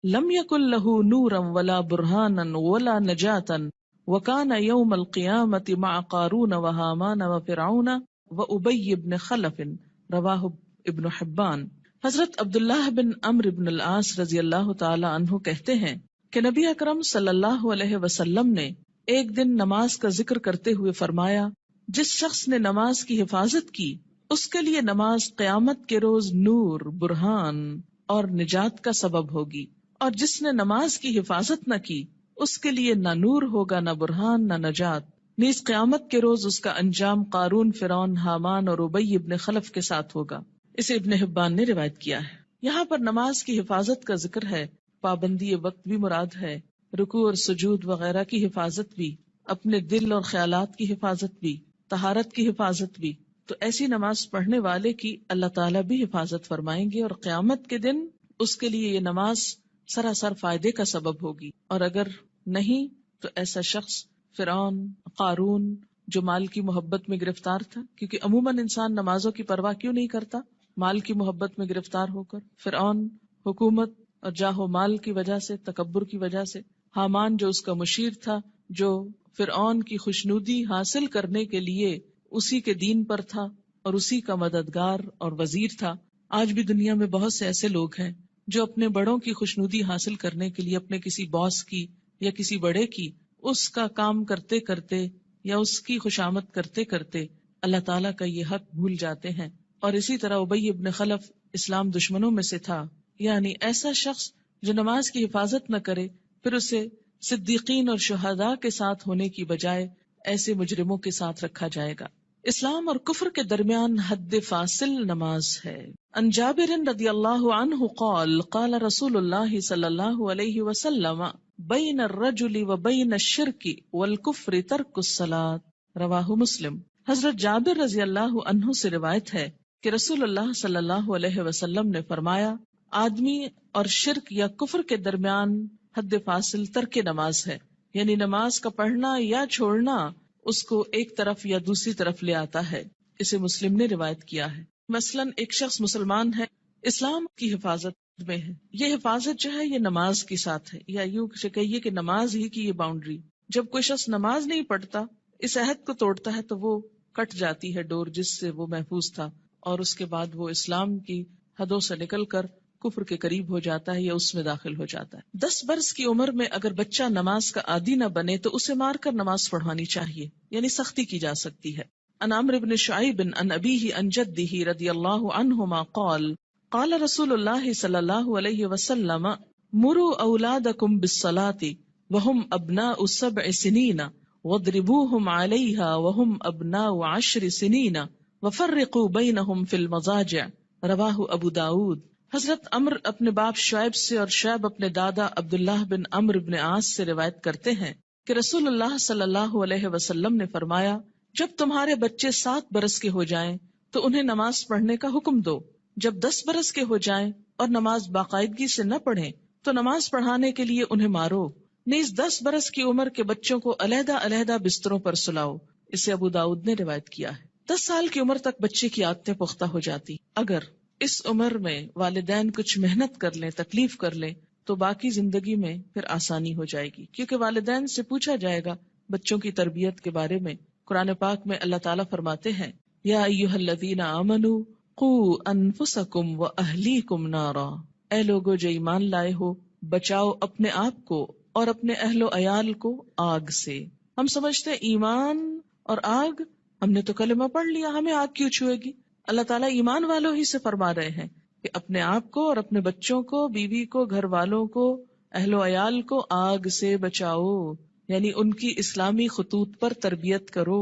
لم يكن له نورا ولا برهانا ولا نجاة وكان يوم القيامة مع قارون وهامان وفرعون وأبي بن خلف رواه ابن حبان. حضرت عبداللہ بن عمرو بن العاص رضی اللہ تعالی عنہ کہتے ہیں کہ نبی اکرم صلی اللہ علیہ وسلم نے ایک دن نماز کا ذکر کرتے ہوئے فرمایا جس شخص نے نماز کی حفاظت کی اس کے لیے نماز قیامت کے روز نور، برہان اور نجات کا سبب ہوگی، اور جس نے نماز کی حفاظت نہ کی اس کے لیے نہ نور ہوگا، نہ برہان، نہ نجات. نیز قیامت کے روز اس کا انجام قارون، فرعون، حامان اور ابی ابن خلف کے ساتھ ہوگا. اسے ابن حبان نے روایت کیا ہے. یہاں پر نماز کی حفاظت کا ذکر ہے، پابندی وقت بھی مراد ہے، رکوع اور سجود وغیرہ کی حفاظت بھی، اپنے دل اور خیالات کی حفاظت بھی، طہارت کی حفاظت بھی. تو ایسی نماز پڑھنے والے کی اللہ تعالیٰ بھی حفاظت فرمائیں گے، اور قیامت کے دن اس کے لیے یہ نماز سراسر فائدے کا سبب ہوگی. اور اگر نہیں تو ایسا شخص فرعون، قارون، جو مال کی محبت میں گرفتار تھا، کیونکہ عموماً انسان نمازوں کی پرواہ کیوں نہیں کرتا؟ مال کی محبت میں گرفتار ہو کر. فرعون حکومت اور جاہ و مال کی وجہ سے، تکبر کی وجہ سے. حامان جو اس کا مشیر تھا، جو فرعون کی خوشنودی حاصل کرنے کے لیے اسی کے دین پر تھا اور اسی کا مددگار اور وزیر تھا. آج بھی دنیا میں بہت سے ایسے لوگ ہیں جو اپنے بڑوں کی خوشنودی حاصل کرنے کے لیے اپنے کسی باس کی یا کسی بڑے کی اس کا کام کرتے کرتے یا اس کی خوشامد کرتے کرتے اللہ تعالیٰ کا یہ حق بھول جاتے ہیں. اور اسی طرح ابی ابن خلف اسلام دشمنوں میں سے تھا. یعنی ایسا شخص جو نماز کی حفاظت نہ کرے، پھر اسے صدیقین اور شہداء کے ساتھ ہونے کی بجائے ایسے مجرموں کے ساتھ رکھا جائے گا. اسلام اور کفر کے درمیان حد فاصل نماز ہے. عن جابر رضی اللہ عنہ قال قال رسول اللہ صلی اللہ علیہ وسلم بین الرجل و بین الشرک والکفر ترک الصلاۃ، رواہ مسلم. حضرت جابر رضی اللہ عنہ سے روایت ہے کہ رسول اللہ صلی اللہ علیہ وسلم نے فرمایا، آدمی اور شرک یا کفر کے درمیان حد فاصل ترک نماز ہے. یعنی نماز کا پڑھنا یا چھوڑنا اس کو ایک طرف یا دوسری طرف لے آتا ہے. اسے مسلم نے روایت کیا ہے. مثلاً ایک شخص مسلمان ہے، اسلام کی حفاظت میں ہے، یہ حفاظت جو ہے یہ نماز کے ساتھ ہے، یا یوں کہیے کہ نماز ہی کی یہ باؤنڈری. جب کوئی شخص نماز نہیں پڑھتا، اس عہد کو توڑتا ہے تو وہ کٹ جاتی ہے ڈور جس سے وہ محفوظ تھا، اور اس کے بعد وہ اسلام کی حدوں سے نکل کر کفر کے قریب ہو جاتا ہے یا اس میں داخل ہو جاتا ہے. 10 برس کی عمر میں اگر بچہ نماز کا عادی نہ بنے تو اسے مار کر نماز پڑھوانی چاہیے، یعنی سختی کی جا سکتی ہے. عن عمرو بن شعیب عن ابیہ عن جدہ رضی اللہ عنہما قال قال رسول اللہ صلی اللہ علیہ وسلم مروا اولادکم بالصلاة وهم ابناء 7 سنین واضربوهم علیہا وهم ابناء 10 سنین وفرقوا بینہم فی المضاجع، رواہ ابو داود. حضرت عمر اپنے باپ شعیب سے اور شعیب اپنے دادا عبداللہ بن عمرو بن عاص سے روایت کرتے ہیں کہ رسول اللہ صلی اللہ علیہ وسلم نے فرمایا، جب تمہارے بچے 7 برس کے ہو جائیں تو انہیں نماز پڑھنے کا حکم دو. جب 10 برس کے ہو جائیں اور نماز باقاعدگی سے نہ پڑھیں تو نماز پڑھانے کے لیے انہیں مارو. نیز 10 برس کی عمر کے بچوں کو علیحدہ علیحدہ بستروں پر سلاؤ. اسے ابو داؤد نے روایت کیا ہے. 10 سال کی عمر تک بچے کی عادتیں پختہ ہو جاتی. اگر اس عمر میں والدین کچھ محنت کر لیں، تکلیف کر لیں، تو باقی زندگی میں پھر آسانی ہو جائے گی، کیونکہ والدین سے پوچھا جائے گا بچوں کی تربیت کے بارے میں. قرآن پاک میں اللہ تعالیٰ فرماتے ہیں، یا ایھا الذین آمنوا قوا انفسکم واہلیکم نارا، اے لوگو جو ایمان لائے ہو، بچاؤ اپنے آپ کو اور اپنے اہل و عیال کو آگ سے. ہم سمجھتے ہیں ایمان اور آگ، ہم نے تو کلمہ پڑھ لیا، ہمیں آگ کیوں چھوئے گی؟ اللہ تعالیٰ ایمان والوں ہی سے فرما رہے ہیں کہ اپنے آپ کو اور اپنے بچوں کو، بیوی کو، گھر والوں کو، اہل و عیال کو آگ سے بچاؤ. یعنی ان کی اسلامی خطوط پر تربیت کرو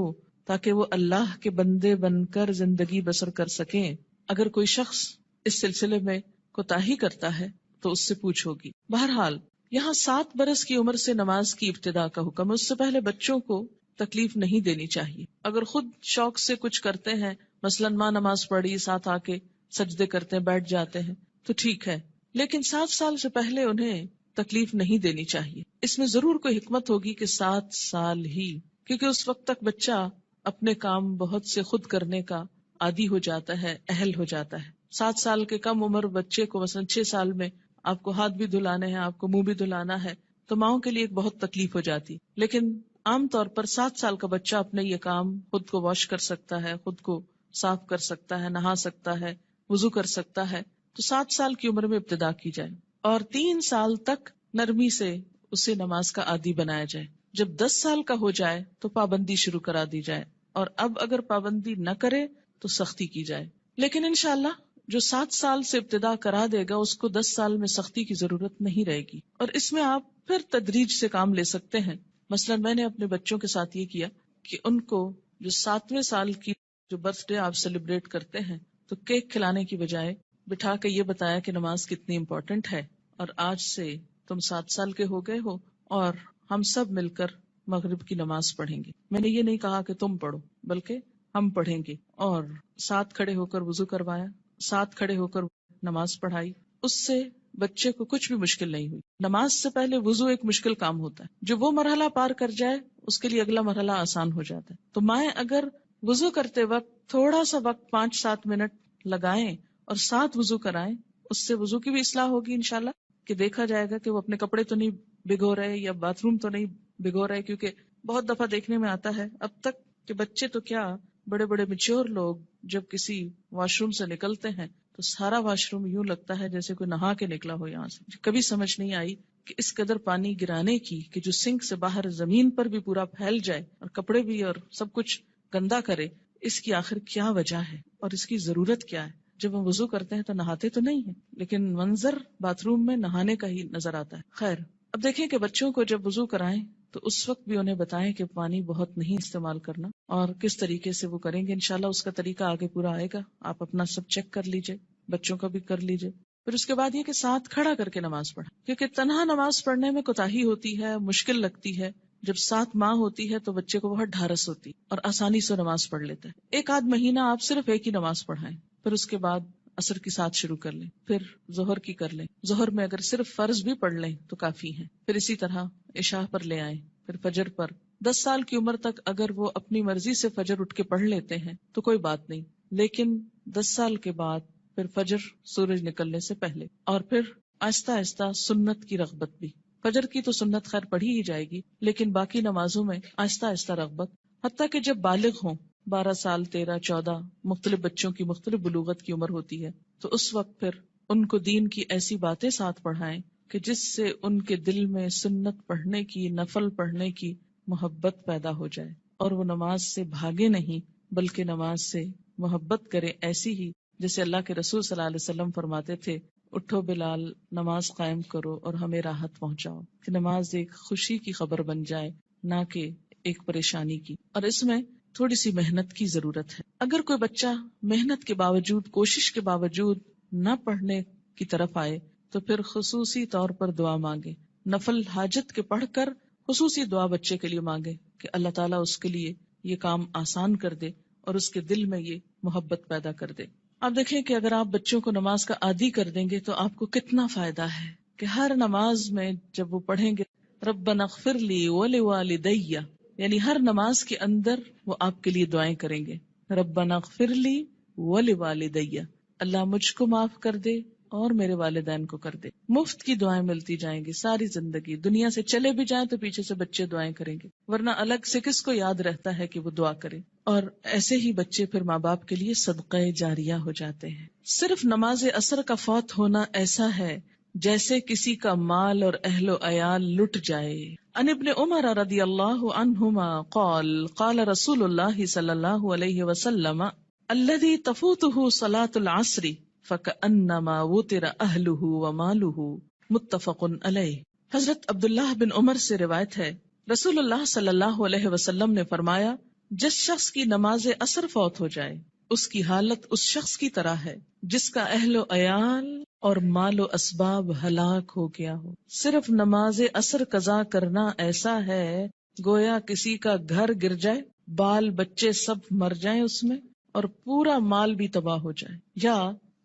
تاکہ وہ اللہ کے بندے بن کر زندگی بسر کر سکیں. اگر کوئی شخص اس سلسلے میں کوتاہی کرتا ہے تو اس سے پوچھ ہوگی. بہرحال یہاں 7 برس کی عمر سے نماز کی ابتدا کا حکم ہے. اس سے پہلے بچوں کو تکلیف نہیں دینی چاہیے. اگر خود شوق سے کچھ کرتے ہیں، مثلاً ماں نماز پڑھی، ساتھ آ کے سجدے کرتے ہیں، بیٹھ جاتے ہیں، تو ٹھیک ہے، لیکن 7 سال سے پہلے انہیں تکلیف نہیں دینی چاہیے. اس میں ضرور کوئی حکمت ہوگی کہ 7 سال ہی، کیونکہ اس وقت تک بچہ اپنے کام بہت سے خود کرنے کا عادی ہو جاتا ہے، اہل ہو جاتا ہے. 7 سال کے کم عمر بچے کو مثلاً 6 سال میں آپ کو ہاتھ بھی دھلانے ہیں، آپ کو منہ بھی دھلانا ہے، تو ماؤں کے لیے ایک بہت تکلیف ہو جاتی. لیکن عام طور پر 7 سال کا بچہ اپنے یہ کام خود کو واش کر سکتا ہے، خود کو صاف کر سکتا ہے، نہا سکتا ہے، وضو کر سکتا ہے. تو 7 سال کی عمر میں ابتدا کی جائے اور 3 سال تک نرمی سے اسے نماز کا عادی بنایا جائے. جب 10 سال کا ہو جائے تو پابندی شروع کرا دی جائے، اور اب اگر پابندی نہ کرے تو سختی کی جائے. لیکن انشاءاللہ جو 7 سال سے ابتدا کرا دے گا اس کو 10 سال میں سختی کی ضرورت نہیں رہے گی، اور اس میں آپ پھر تدریج سے کام لے سکتے ہیں. مثلا میں نے اپنے بچوں کے ساتھ یہ کیا کہ ان کو جو 7ویں سال کی جو برتھ ڈے آپ سیلیبریٹ کرتے ہیں تو کیک کھلانے کی بجائے بٹھا کے یہ بتایا کہ نماز کتنی امپورٹنٹ ہے، اور آج سے تم 7 سال کے ہو گئے ہو اور ہم سب مل کر مغرب کی نماز پڑھیں گے. میں نے یہ نہیں کہا کہ تم پڑھو، بلکہ ہم پڑھیں گے، اور ساتھ کھڑے ہو کر وضو کروایا، ساتھ کھڑے ہو کر نماز پڑھائی. اس سے بچے کو کچھ بھی مشکل نہیں ہوئی. نماز سے پہلے وضو ایک مشکل کام ہوتا ہے، جو وہ مرحلہ پار کر جائے اس کے لیے اگلا مرحلہ آسان ہو جاتا ہے. تو مائیں اگر وضو کرتے وقت تھوڑا سا وقت 5-7 منٹ لگائیں اور ساتھ وضو کرائیں، اس سے وضو کی بھی اصلاح ہوگی انشاءاللہ، کہ دیکھا جائے گا کہ وہ اپنے کپڑے تو نہیں بھگو رہے یا باتھ روم تو نہیں بھگو رہے. کیونکہ بہت دفعہ دیکھنے میں آتا ہے اب تک کہ بچے تو کیا، بڑے بڑے میچور لوگ جب کسی واش روم سے نکلتے ہیں تو سارا واش روم یوں لگتا ہے جیسے کوئی نہا کے نکلا ہو یہاں سے. کبھی سمجھ نہیں آئی کہ اس قدر پانی گرانے کی، کہ جو سنک سے باہر زمین پر بھی پورا پھیل جائے اور کپڑے بھی اور سب کچھ گندا کرے، اس کی آخر کیا وجہ ہے اور اس کی ضرورت کیا ہے. جب ہم وضو کرتے ہیں تو نہاتے تو نہیں ہیں، لیکن منظر باتھ روم میں نہانے کا ہی نظر آتا ہے. خیر، اب دیکھیں کہ بچوں کو جب وضو کرائیں تو اس وقت بھی انہیں بتائیں کہ پانی بہت نہیں استعمال کرنا، اور کس طریقے سے وہ کریں گے. انشاءاللہ اس کا طریقہ آگے پورا آئے گا، آپ اپنا سب چیک کر لیجئے، بچوں کا بھی کر لیجئے. پھر اس کے بعد یہ کہ ساتھ کھڑا کر کے نماز پڑھیں، کیونکہ تنہا نماز پڑھنے میں کوتاہی ہوتی ہے، مشکل لگتی ہے. جب ساتھ ماں ہوتی ہے تو بچے کو بہت ڈھارس ہوتی اور آسانی سے نماز پڑھ لیتا ہے. 1 آدھ مہینہ آپ صرف ایک ہی نماز پڑھائیں، پھر اس کے بعد عصر کی ساتھ شروع کر لیں، پھر ظہر کی کر لیں. ظہر میں اگر صرف فرض بھی پڑھ لیں تو کافی ہے. پھر اسی طرح عشاء پر لے آئیں، پھر فجر پر. 10 سال کی عمر تک اگر وہ اپنی مرضی سے فجر اٹھ کے پڑھ لیتے ہیں تو کوئی بات نہیں، لیکن 10 سال کے بعد پھر فجر سورج نکلنے سے پہلے، اور پھر آہستہ آہستہ سنت کی رغبت بھی. فجر کی تو سنت خیر پڑھی ہی جائے گی، لیکن باقی نمازوں میں آہستہ آہستہ رغبت، حتیٰ کہ جب بالغ ہوں، 12 سال 13 14، مختلف بچوں کی مختلف بلوغت کی عمر ہوتی ہے، تو اس وقت پھر ان کو دین کی ایسی باتیں ساتھ پڑھائیں کہ جس سے ان کے دل میں سنت پڑھنے کی، نفل پڑھنے کی محبت پیدا ہو جائے، اور وہ نماز سے بھاگے نہیں بلکہ نماز سے محبت کرے، ایسی ہی جیسے اللہ کے رسول صلی اللہ علیہ وسلم فرماتے تھے، اٹھو بلال، نماز قائم کرو اور ہمیں راحت پہنچاؤ. کہ نماز ایک خوشی کی خبر بن جائے، نہ کہ ایک پریشانی کی. اور اس میں تھوڑی سی محنت کی ضرورت ہے. اگر کوئی بچہ محنت کے باوجود، کوشش کے باوجود نہ پڑھنے کی طرف آئے تو پھر خصوصی طور پر دعا مانگے. نفل حاجت کے پڑھ کر خصوصی دعا بچے کے لیے مانگے کہ اللہ تعالیٰ اس کے لیے یہ کام آسان کر دے اور اس کے دل میں یہ محبت پیدا کر دے. آپ دیکھیں کہ اگر آپ بچوں کو نماز کا عادی کر دیں گے تو آپ کو کتنا فائدہ ہے کہ ہر نماز میں جب وہ پڑھیں گے ربنا اغفر لی ولوالدی، یعنی ہر نماز کے اندر وہ آپ کے لیے دعائیں کریں گے. ربنا اغفر لی ولوالدی، اللہ مجھ کو معاف کر دے اور میرے والدین کو کر دے. مفت کی دعائیں ملتی جائیں گی ساری زندگی. دنیا سے چلے بھی جائیں تو پیچھے سے بچے دعائیں کریں گے، ورنہ الگ سے کس کو یاد رہتا ہے کہ وہ دعا کرے. اور ایسے ہی بچے پھر ماں باپ کے لیے صدقہ جاریہ ہو جاتے ہیں. صرف نماز عصر کا فوت ہونا ایسا ہے جیسے کسی کا مال اور اہل و عیال لٹ جائے. عن ابن عمر رضی اللہ عنہما قال قال رسول اللہ صلی اللہ علیہ وسلم الذي تفوته صلاة العصر فكأنما وتر اہلہ ومالہ، متفق علیہ. حضرت عبداللہ بن عمر سے روایت ہے، رسول اللہ صلی اللہ علیہ وسلم نے فرمایا، جس شخص کی نماز عصر فوت ہو جائے اس کی حالت اس شخص کی طرح ہے جس کا اہل و عیال اور مال و اسباب ہلاک ہو گیا ہو. صرف نماز عصر قضا کرنا ایسا ہے گویا کسی کا گھر گر جائے، بال بچے سب مر جائیں اس میں، اور پورا مال بھی تباہ ہو جائے، یا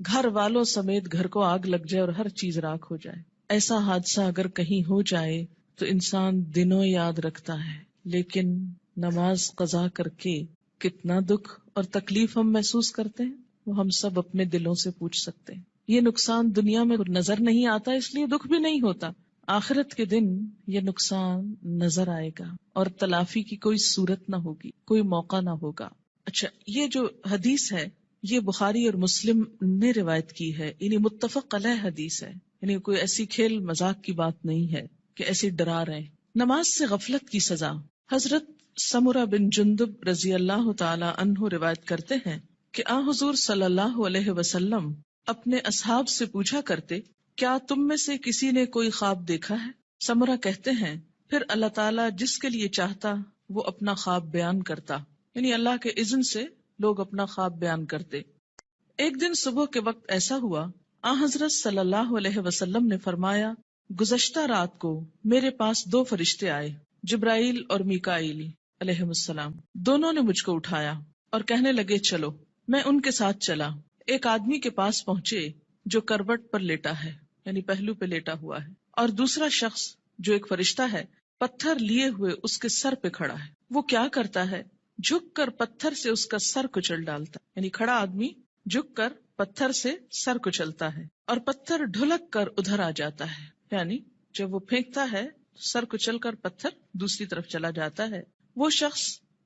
گھر والوں سمیت گھر کو آگ لگ جائے اور ہر چیز راکھ ہو جائے. ایسا حادثہ اگر کہیں ہو جائے تو انسان دنوں یاد رکھتا ہے، لیکن نماز قضا کر کے کتنا دکھ اور تکلیف ہم محسوس کرتے ہیں وہ ہم سب اپنے دلوں سے پوچھ سکتے ہیں. یہ نقصان دنیا میں نظر نہیں آتا اس لیے دکھ بھی نہیں ہوتا، آخرت کے دن یہ نقصان نظر آئے گا اور تلافی کی کوئی صورت نہ ہوگی، کوئی موقع نہ ہوگا. اچھا، یہ جو حدیث ہے یہ بخاری اور مسلم نے روایت کی ہے، یعنی متفق علیہ حدیث ہے، یعنی کوئی ایسی کھیل مذاق کی بات نہیں ہے کہ ایسے ڈرا رہے. نماز سے غفلت کی سزا. حضرت سمرہ بن جندب رضی اللہ تعالی عنہ روایت کرتے ہیں کہ آن حضور صلی اللہ علیہ وسلم اپنے اصحاب سے پوچھا کرتے، کیا تم میں سے کسی نے کوئی خواب دیکھا ہے؟ سمرہ کہتے ہیں پھر اللہ تعالیٰ جس کے لیے چاہتا وہ اپنا خواب بیان کرتا، یعنی اللہ کے اذن سے لوگ اپنا خواب بیان کرتے. ایک دن صبح کے وقت ایسا ہوا، حضرت صلی اللہ علیہ وسلم نے فرمایا، گزشتہ رات کو میرے پاس 2 فرشتے آئے، جبرائیل اور میکائیل علیہ السلام. دونوں نے مجھ کو اٹھایا اور کہنے لگے چلو. میں ان کے ساتھ چلا. ایک آدمی کے پاس پہنچے جو کروٹ پر لیٹا ہے، یعنی پہلو پہ لیٹا ہوا ہے، اور دوسرا شخص جو ایک فرشتہ ہے پتھر لیے ہوئے اس کے سر پہ کھڑا ہے. وہ کیا کرتا ہے؟ جھک کر پتھر سے اس کا سر کچل ڈالتا، یعنی کھڑا آدمی جھک کر پتھر سے سر کچلتا ہے اور پتھر ڈھلک کر ادھر آ جاتا ہے، یعنی جب وہ پھینکتا ہے سر کچل کر پتھر دوسری طرف چلا جاتا ہے. وہ شخص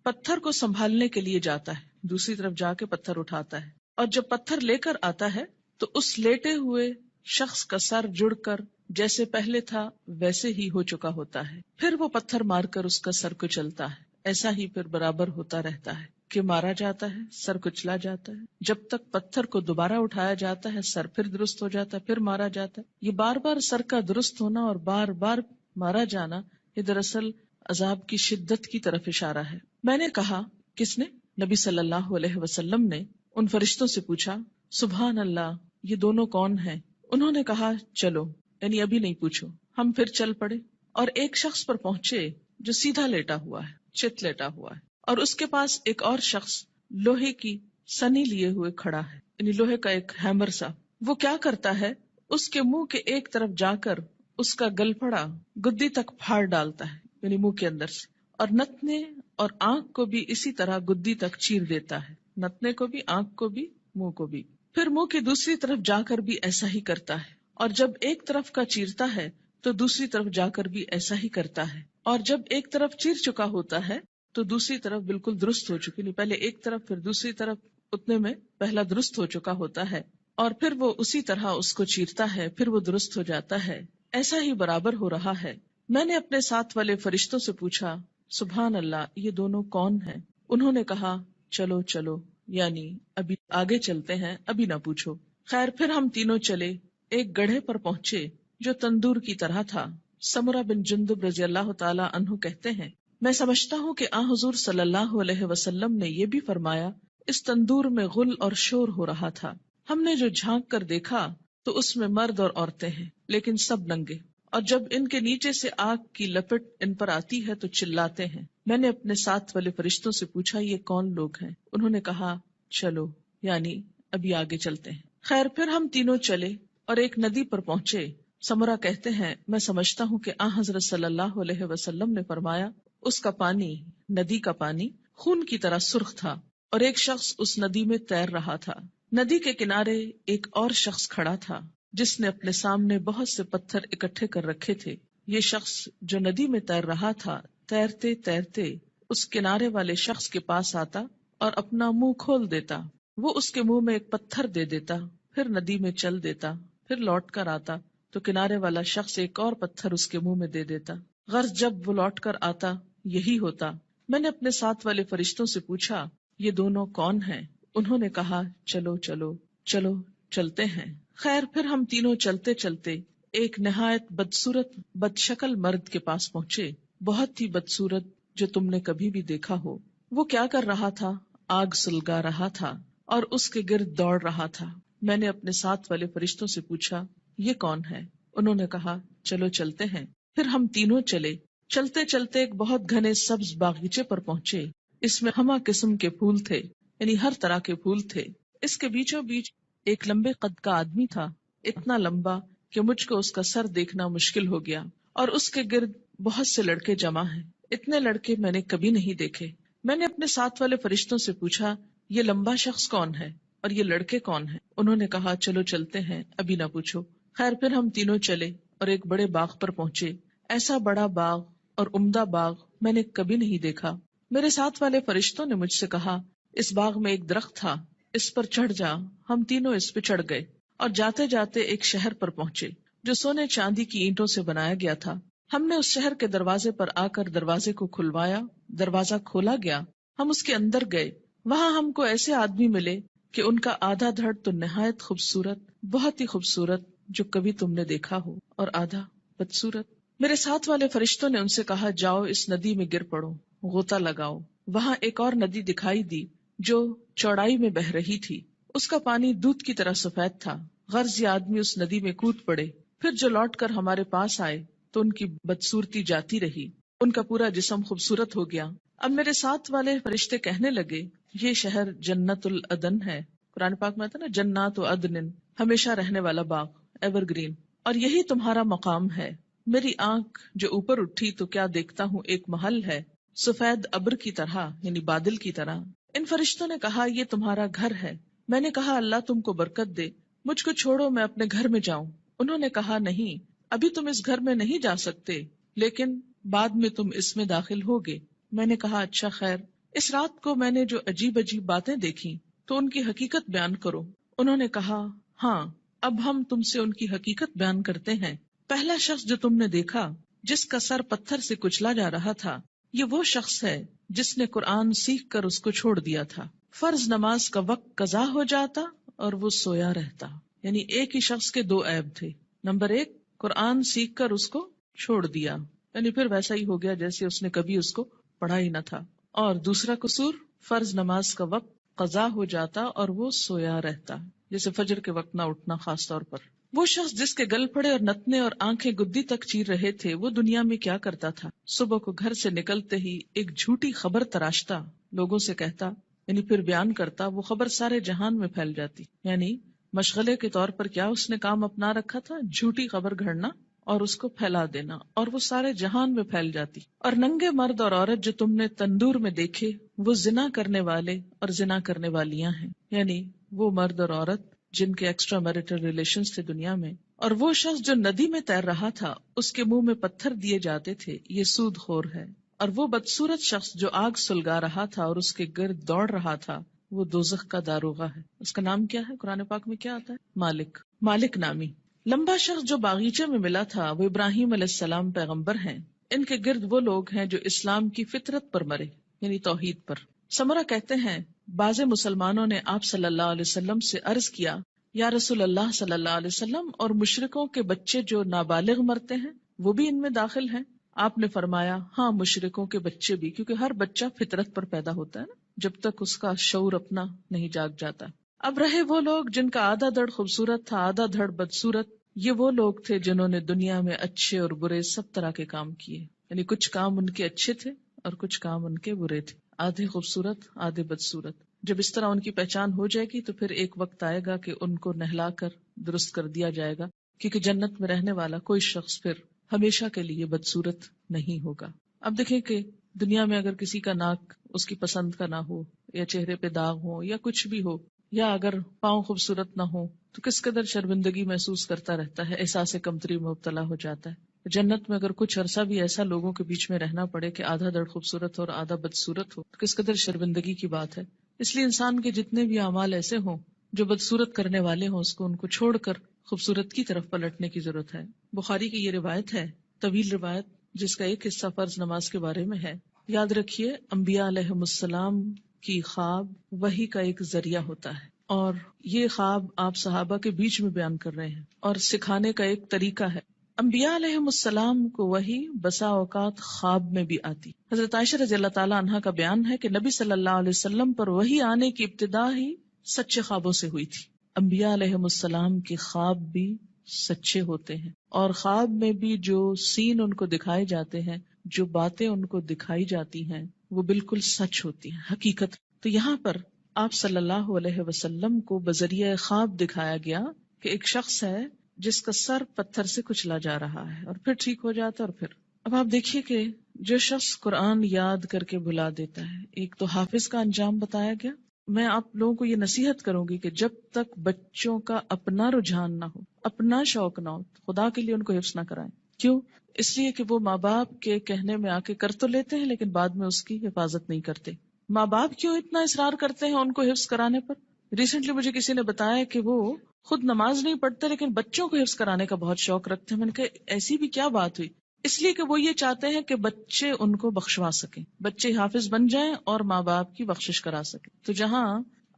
پتھر کو سنبھالنے کے لیے جاتا ہے، دوسری طرف جا کے پتھر اٹھاتا ہے، اور جب پتھر لے کر آتا ہے تو اس لیٹے ہوئے شخص کا سر جڑ کر جیسے پہلے تھا ویسے ہی ہو چکا ہوتا ہے. پھر وہ پتھر مار کر اس کا سر کچلتا ہے. ایسا ہی پھر برابر ہوتا رہتا ہے کہ مارا جاتا ہے، سر کچلا جاتا ہے، جب تک پتھر کو دوبارہ اٹھایا جاتا ہے سر پھر درست ہو جاتا ہے، پھر مارا جاتا ہے. یہ بار بار سر کا درست ہونا اور بار بار مارا جانا یہ دراصل عذاب کی شدت کی طرف اشارہ ہے. میں نے کہا، کس نے؟ نبی صلی اللہ علیہ وسلم نے ان فرشتوں سے پوچھا، سبحان اللہ، یہ دونوں کون ہیں؟ انہوں نے کہا چلو، یعنی ابھی نہیں پوچھو. ہم پھر چل پڑے اور ایک شخص پر پہنچے جو سیدھا لیٹا ہوا ہے، چت لیٹا ہوا ہے، اور اس کے پاس ایک اور شخص لوہے کی سنی لیے ہوئے کھڑا ہے، یعنی لوہے کا ایک ہیمر سا. وہ کیا کرتا ہے؟ اس کے منہ کے ایک طرف جا کر اس کا گلپھڑا گدی تک پھاڑ ڈالتا ہے، یعنی منہ کے اندر سے، اور نتنے اور آنکھ کو بھی اسی طرح گدی تک چیر دیتا ہے، نتنے کو بھی، آنکھ کو بھی، منہ کو بھی. پھر منہ کی دوسری طرف جا کر بھی ایسا ہی کرتا ہے، اور جب ایک طرف کا چیرتا ہے تو دوسری طرف جا کر بھی ایسا ہی کرتا ہے، اور جب ایک طرف چیر چکا ہوتا ہے تو دوسری طرف بالکل درست ہو چکی، نہیں پہلے ایک طرف پھر دوسری طرف، اتنے میں پہلا درست ہو چکا ہوتا ہے، اور پھر وہ اسی طرح اس کو چیرتا ہے، پھر وہ درست ہو جاتا ہے. ایسا ہی برابر ہو رہا ہے. میں نے اپنے ساتھ والے فرشتوں سے پوچھا، سبحان اللہ، یہ دونوں کون ہیں؟ انہوں نے کہا چلو چلو، یعنی ابھی آگے چلتے ہیں، ابھی نہ پوچھو. خیر، پھر ہم تینوں چلے. ایک گڑھے پر پہنچے جو تندور کی طرح تھا. سمرہ بن جندب رضی اللہ تعالی عنہ کہتے ہیں، میں سمجھتا ہوں کہ حضور صلی اللہ علیہ وسلم نے یہ بھی فرمایا، اس تندور میں غل اور شور ہو رہا تھا. ہم نے جو جھانک کر دیکھا تو اس میں مرد اور عورتیں ہیں، لیکن سب ننگے، اور جب ان کے نیچے سے آگ کی لپٹ ان پر آتی ہے تو چلاتے ہیں. میں نے اپنے ساتھ والے فرشتوں سے پوچھا، یہ کون لوگ ہیں؟ انہوں نے کہا چلو، یعنی ابھی آگے چلتے ہیں. خیر، پھر ہم تینوں چلے اور ایک ندی پر پہنچے. سمرہ کہتے ہیں، میں سمجھتا ہوں کہ حضرت صلی اللہ علیہ وسلم نے فرمایا، اس کا پانی، ندی کا پانی خون کی طرح سرخ تھا، اور ایک شخص اس ندی میں تیر رہا تھا. ندی کے کنارے ایک اور شخص کھڑا تھا جس نے اپنے سامنے بہت سے پتھر اکٹھے کر رکھے تھے. یہ شخص جو ندی میں تیر رہا تھا، تیرتے تیرتے اس کنارے والے شخص کے پاس آتا اور اپنا منہ کھول دیتا. وہ اس کے منہ میں ایک پتھر دے دیتا، پھر ندی میں چل دیتا، پھر لوٹ کر آتا تو کنارے والا شخص ایک اور پتھر اس کے منہ میں دے دیتا. غرض جب وہ لوٹ کر آتا یہی ہوتا. میں نے اپنے ساتھ والے فرشتوں سے پوچھا، یہ دونوں کون ہیں؟ انہوں نے کہا چلو چلو چلو، چلتے ہیں. خیر، پھر ہم تینوں چلتے چلتے ایک نہایت بدصورت بد شکل مرد کے پاس پہنچے، بہت ہی بدصورت جو تم نے کبھی بھی دیکھا ہو. وہ کیا کر رہا تھا؟ آگ سلگا رہا تھا اور اس کے گرد دوڑ رہا تھا. میں نے اپنے ساتھ والے فرشتوں سے پوچھا، یہ کون ہے؟ انہوں نے کہا چلو چلتے ہیں. پھر ہم تینوں چلے. چلتے چلتے ایک بہت گھنے سبز باغیچے پر پہنچے. اس میں ہمہ قسم کے پھول تھے، یعنی ہر طرح کے پھول تھے. اس کے بیچوں بیچ ایک لمبے قد کا آدمی تھا، اتنا لمبا کہ مجھ کو اس کا سر دیکھنا مشکل ہو گیا، اور اس کے گرد بہت سے لڑکے جمع ہیں. اتنے لڑکے میں نے کبھی نہیں دیکھے. میں نے اپنے ساتھ والے فرشتوں سے پوچھا، یہ لمبا شخص کون ہے اور یہ لڑکے کون ہیں؟ انہوں نے کہا چلو چلتے ہیں، ابھی نہ پوچھو. خیر، پھر ہم تینوں چلے اور ایک بڑے باغ پر پہنچے. ایسا بڑا باغ اور عمدہ باغ میں نے کبھی نہیں دیکھا. میرے ساتھ والے فرشتوں نے مجھ سے کہا، اس باغ میں ایک درخت تھا، اس پر چڑھ جا. ہم تینوں اس پہ چڑھ گئے اور جاتے جاتے ایک شہر پر پہنچے جو سونے چاندی کی اینٹوں سے بنایا گیا تھا. ہم نے اس شہر کے دروازے پر آ کر دروازے کو کھلوایا. دروازہ کھولا گیا، ہم اس کے اندر گئے. وہاں ہم کو ایسے آدمی ملے کہ ان کا آدھا دھڑ تو نہایت خوبصورت، بہت ہی خوبصورت جو کبھی تم نے دیکھا ہو، اور آدھا بدصورت. میرے ساتھ والے فرشتوں نے ان سے کہا، جاؤ اس ندی میں گر پڑو، غوطہ لگاؤ. وہاں ایک اور ندی دکھائی دی جو چوڑائی میں بہ رہی تھی. اس کا پانی دودھ کی طرح سفید تھا، غرض یہ آدمی اس ندی میں کود پڑے، پھر جو لوٹ کر ہمارے پاس آئے تو ان کی بدصورتی جاتی رہی، ان کا پورا جسم خوبصورت ہو گیا۔ اب میرے ساتھ والے فرشتے کہنے لگے یہ شہر جنت العدن ہے، قرآن پاک میں آتا ہے نا جنات و عدن، ہمیشہ رہنے والا باغ، ایور گرین، اور یہی تمہارا مقام ہے۔ میری آنکھ جو اوپر اٹھی تو کیا دیکھتا ہوں، ایک محل ہے سفید ابر کی طرح، یعنی بادل کی طرح۔ ان فرشتوں نے کہا یہ تمہارا گھر ہے۔ میں نے کہا اللہ تم کو برکت دے، مجھ کو چھوڑو میں اپنے گھر میں جاؤں۔ انہوں نے کہا نہیں، ابھی تم اس گھر میں نہیں جا سکتے، لیکن بعد میں تم اس میں داخل ہوگے۔ میں نے کہا اچھا خیر، اس رات کو میں نے جو عجیب عجیب باتیں دیکھی تو ان کی حقیقت بیان کرو۔ انہوں نے کہا ہاں، اب ہم تم سے ان کی حقیقت بیان کرتے ہیں۔ پہلا شخص جو تم نے دیکھا جس کا سر پتھر سے کچلا جا رہا تھا، یہ وہ شخص ہے جس نے قرآن سیکھ کر اس کو چھوڑ دیا تھا۔ فرض نماز کا وقت قضا ہو جاتا اور وہ سویا رہتا، یعنی ایک ہی شخص کے دو عیب تھے۔ نمبر ایک، قرآن سیکھ کر اس کو چھوڑ دیا، یعنی پھر ویسا ہی ہو گیا جیسے اس نے کبھی اس کو پڑھا ہی نہ تھا۔ اور دوسرا قصور، فرض نماز کا وقت قضا ہو جاتا اور وہ سویا رہتا، جیسے فجر کے وقت نہ اٹھنا خاص طور پر۔ وہ شخص جس کے گل پھڑے اور نتنے اور آنکھیں گدی تک چیر رہے تھے، وہ دنیا میں کیا کرتا تھا؟ صبح کو گھر سے نکلتے ہی ایک جھوٹی خبر تراشتا، لوگوں سے کہتا، یعنی پھر بیان کرتا، وہ خبر سارے جہان میں پھیل جاتی۔ یعنی مشغلے کے طور پر کیا اس نے کام اپنا رکھا تھا؟ جھوٹی خبر گھڑنا اور اس کو پھیلا دینا، اور وہ سارے جہان میں پھیل جاتی۔ اور ننگے مرد اور عورت جو تم نے تندور میں دیکھے، وہ زنا کرنے والے اور زنا کرنے والیاں ہیں، یعنی وہ مرد اور عورت جن کے ایکسٹرا میریٹل ریلیشنز تھے دنیا میں۔ اور وہ شخص جو ندی میں تیر رہا تھا، اس کے منہ میں پتھر دیے جاتے تھے، یہ سود خور ہے۔ اور وہ بدصورت شخص جو آگ سلگا رہا تھا اور اس کے گرد دوڑ رہا تھا، وہ دوزخ کا داروغہ ہے۔ اس کا نام کیا ہے؟ قرآن پاک میں کیا آتا ہے؟ مالک، مالک نامی۔ لمبا شخص جو باغیچے میں ملا تھا، وہ ابراہیم علیہ السلام پیغمبر ہیں۔ ان کے گرد وہ لوگ ہیں جو اسلام کی فطرت پر مرے، یعنی توحید پر۔ سمرہ کہتے ہیں بعض مسلمانوں نے آپ صلی اللہ علیہ وسلم سے عرض کیا، یا رسول اللہ صلی اللہ علیہ وسلم، اور مشرکوں کے بچے جو نابالغ مرتے ہیں وہ بھی ان میں داخل ہیں؟ آپ نے فرمایا ہاں، مشرکوں کے بچے بھی، کیونکہ ہر بچہ فطرت پر پیدا ہوتا ہے نا، جب تک اس کا شعور اپنا نہیں جاگ جاتا۔ اب رہے وہ لوگ جن کا آدھا دھڑ خوبصورت تھا، آدھا دھڑ بدصورت، یہ وہ لوگ تھے جنہوں نے دنیا میں اچھے اور برے سب طرح کے کام کیے، یعنی کچھ کام ان کے اچھے تھے اور کچھ کام ان کے برے تھے، آدھے خوبصورت آدھے بدصورت۔ جب اس طرح ان کی پہچان ہو جائے گی تو پھر ایک وقت آئے گا کہ ان کو نہلا کر درست کر دیا جائے گا، کیونکہ جنت میں رہنے والا کوئی شخص پھر ہمیشہ کے لیے بدصورت نہیں ہوگا۔ اب دیکھیں کہ دنیا میں اگر کسی کا ناک اس کی پسند کا نہ ہو، یا چہرے پہ داغ ہو، یا کچھ بھی ہو، یا اگر پاؤں خوبصورت نہ ہو، تو کس قدر شرمندگی محسوس کرتا رہتا ہے، احساس کمتری میں مبتلا ہو جاتا ہے۔ جنت میں اگر کچھ عرصہ بھی ایسا لوگوں کے بیچ میں رہنا پڑے کہ آدھا دھڑ خوبصورت ہو اور آدھا بدصورت ہو، تو کس قدر شرمندگی کی بات ہے۔ اس لیے انسان کے جتنے بھی اعمال ایسے ہوں جو بدصورت کرنے والے ہوں، اس کو ان کو چھوڑ کر خوبصورت کی طرف پلٹنے کی ضرورت ہے۔ بخاری کی یہ روایت ہے، طویل روایت، جس کا ایک حصہ فرض نماز کے بارے میں ہے۔ یاد رکھیے، انبیاء علیہم السلام کی خواب وحی کا ایک ذریعہ ہوتا ہے، اور یہ خواب آپ صحابہ کے بیچ میں بیان کر رہے ہیں اور سکھانے کا ایک طریقہ ہے۔ انبیاء علیہم السلام کو وحی بسا اوقات خواب میں بھی آتی۔ حضرت عائشہ رضی اللہ تعالی عنہا کا بیان ہے کہ نبی صلی اللہ علیہ وسلم پر وحی آنے کی ابتدا ہی سچے خوابوں سے ہوئی تھی۔ انبیاء علیہم السلام کے خواب بھی سچے ہوتے ہیں، اور خواب میں بھی جو سین ان کو دکھائے جاتے ہیں، جو باتیں ان کو دکھائی جاتی ہیں، وہ بالکل سچ ہوتی ہیں، حقیقت۔ تو یہاں پر آپ صلی اللہ علیہ وسلم کو بذریعہ خواب دکھایا گیا کہ ایک شخص ہے جس کا سر پتھر سے کچلا جا رہا ہے، اور پھر ٹھیک ہو جاتا، اور پھر اب آپ دیکھیے کہ جو شخص قرآن یاد کر کے بھلا دیتا ہے، ایک تو حافظ کا انجام بتایا گیا۔ میں آپ لوگوں کو یہ نصیحت کروں گی کہ جب تک بچوں کا اپنا رجحان نہ ہو، اپنا شوق نہ ہو، خدا کے لیے ان کو حفظ نہ کرائیں۔ کیوں؟ اس لیے کہ وہ ماں باپ کے کہنے میں آ کے کر تو لیتے ہیں، لیکن بعد میں اس کی حفاظت نہیں کرتے۔ ماں باپ کیوں اتنا اصرار کرتے ہیں ان کو حفظ کرانے پر؟ ریسنٹلی مجھے کسی نے بتایا کہ وہ خود نماز نہیں پڑھتے لیکن بچوں کو حفظ کرانے کا بہت شوق رکھتے ہیں۔ میں نے کہا ایسی بھی کیا بات ہوئی؟ اس لیے کہ وہ یہ چاہتے ہیں کہ بچے ان کو بخشوا سکیں، بچے حافظ بن جائیں اور ماں باپ کی بخشش کرا سکیں۔ تو جہاں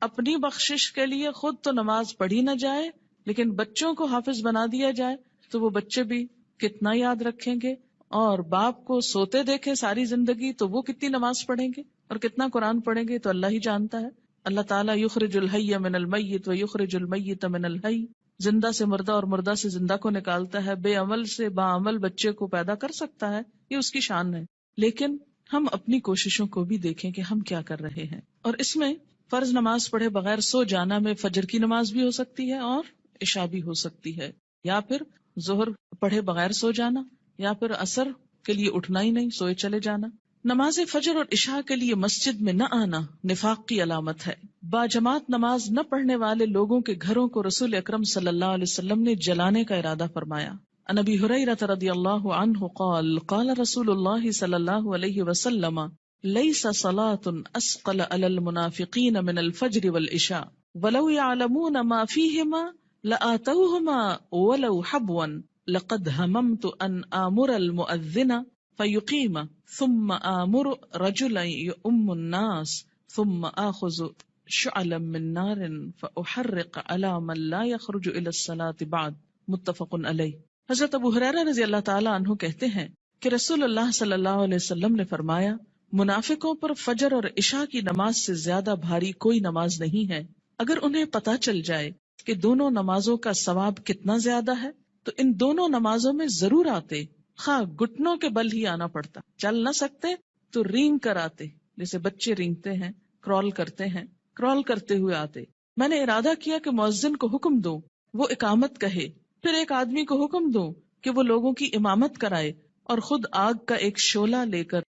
اپنی بخشش کے لیے خود تو نماز پڑھی نہ جائے لیکن بچوں کو حافظ بنا دیا جائے، تو وہ بچے بھی کتنا یاد رکھیں گے، اور باپ کو سوتے دیکھیں ساری زندگی تو وہ کتنی نماز پڑھیں گے اور کتنا قرآن پڑھیں گے تو اللہ ہی جانتا ہے۔ اللہ تعالیٰ یخرج الحی من المیت و یخرج المیت من الحی، زندہ سے مردہ اور مردہ سے زندہ کو نکالتا ہے، بے عمل سے باعمل بچے کو پیدا کر سکتا ہے، یہ اس کی شان ہے. لیکن ہم اپنی کوششوں کو بھی دیکھیں کہ ہم کیا کر رہے ہیں. اور اس میں فرض نماز پڑھے بغیر سو جانا میں فجر کی نماز بھی ہو سکتی ہے اور عشاء بھی ہو سکتی ہے، یا پھر ظہر پڑھے بغیر سو جانا، یا پھر عصر کے لیے اٹھنا ہی نہیں، سوئے چلے جانا. نماز فجر اور عشاء کے لیے مسجد میں نہ آنا نفاق کی علامت ہے. باجماعت نماز نہ پڑھنے والے لوگوں کے گھروں کو رسول اکرم صلی اللہ علیہ وسلم نے جلانے کا ارادہ فرمایا. عن ابی ہریرہ رضی اللہ عنہ قال قال رسول اللہ صلی اللہ علیہ وسلم لیس صلاة اسقل علی المنافقین من الفجر والعشاء ولو يعلمون ما فيهما لآتوهما ولو حبوا لقد هممت ان آمر المؤذن فيقيم ثم آمر رجلا يؤم الناس ثم آخذ شعلا من نار فأحرق على من لا يخرج إلى الصلاة بعد. متفق علیہ. حضرت ابو ہریرہ رضی اللہ تعالی عنہ کہتے ہیں کہ رسول اللہ صلی اللہ علیہ وسلم نے فرمایا، منافقوں پر فجر اور عشاء کی نماز سے زیادہ بھاری کوئی نماز نہیں ہے. اگر انہیں پتہ چل جائے کہ دونوں نمازوں کا ثواب کتنا زیادہ ہے تو ان دونوں نمازوں میں ضرور آتے، خواہ گھٹنوں کے بل ہی آنا پڑتا. چل نہ سکتے تو رینگ کر آتے، جیسے بچے رینگتے ہیں، کرال کرتے ہیں، کرال کرتے ہوئے آتے. میں نے ارادہ کیا کہ مؤذن کو حکم دوں وہ اقامت کہے، پھر ایک آدمی کو حکم دوں کہ وہ لوگوں کی امامت کرائے، اور خود آگ کا ایک شعلہ لے کر